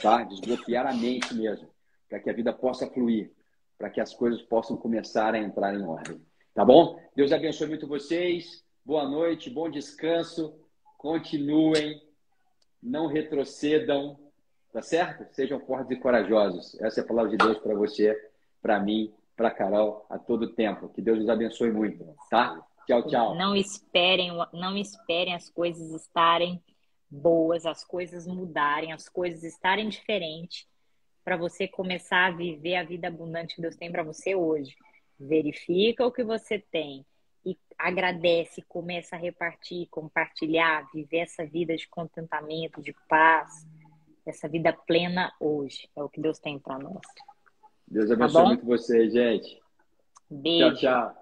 tá? Desbloquear a mente mesmo, para que a vida possa fluir, para que as coisas possam começar a entrar em ordem. Tá bom? Deus abençoe muito vocês. Boa noite, bom descanso. Continuem, não retrocedam, tá certo? Sejam fortes e corajosos. Essa é a palavra de Deus para você, para mim, para a Carol, a todo tempo. Que Deus nos abençoe muito, tá? Tchau, tchau. Não esperem as coisas estarem boas, as coisas mudarem, as coisas estarem diferentes para você começar a viver a vida abundante que Deus tem para você hoje. Verifica o que você tem e agradece, começa a repartir, compartilhar, viver essa vida de contentamento, de paz, essa vida plena hoje. É o que Deus tem para nós. Deus abençoe muito vocês, gente. Beijo. Tchau, tchau.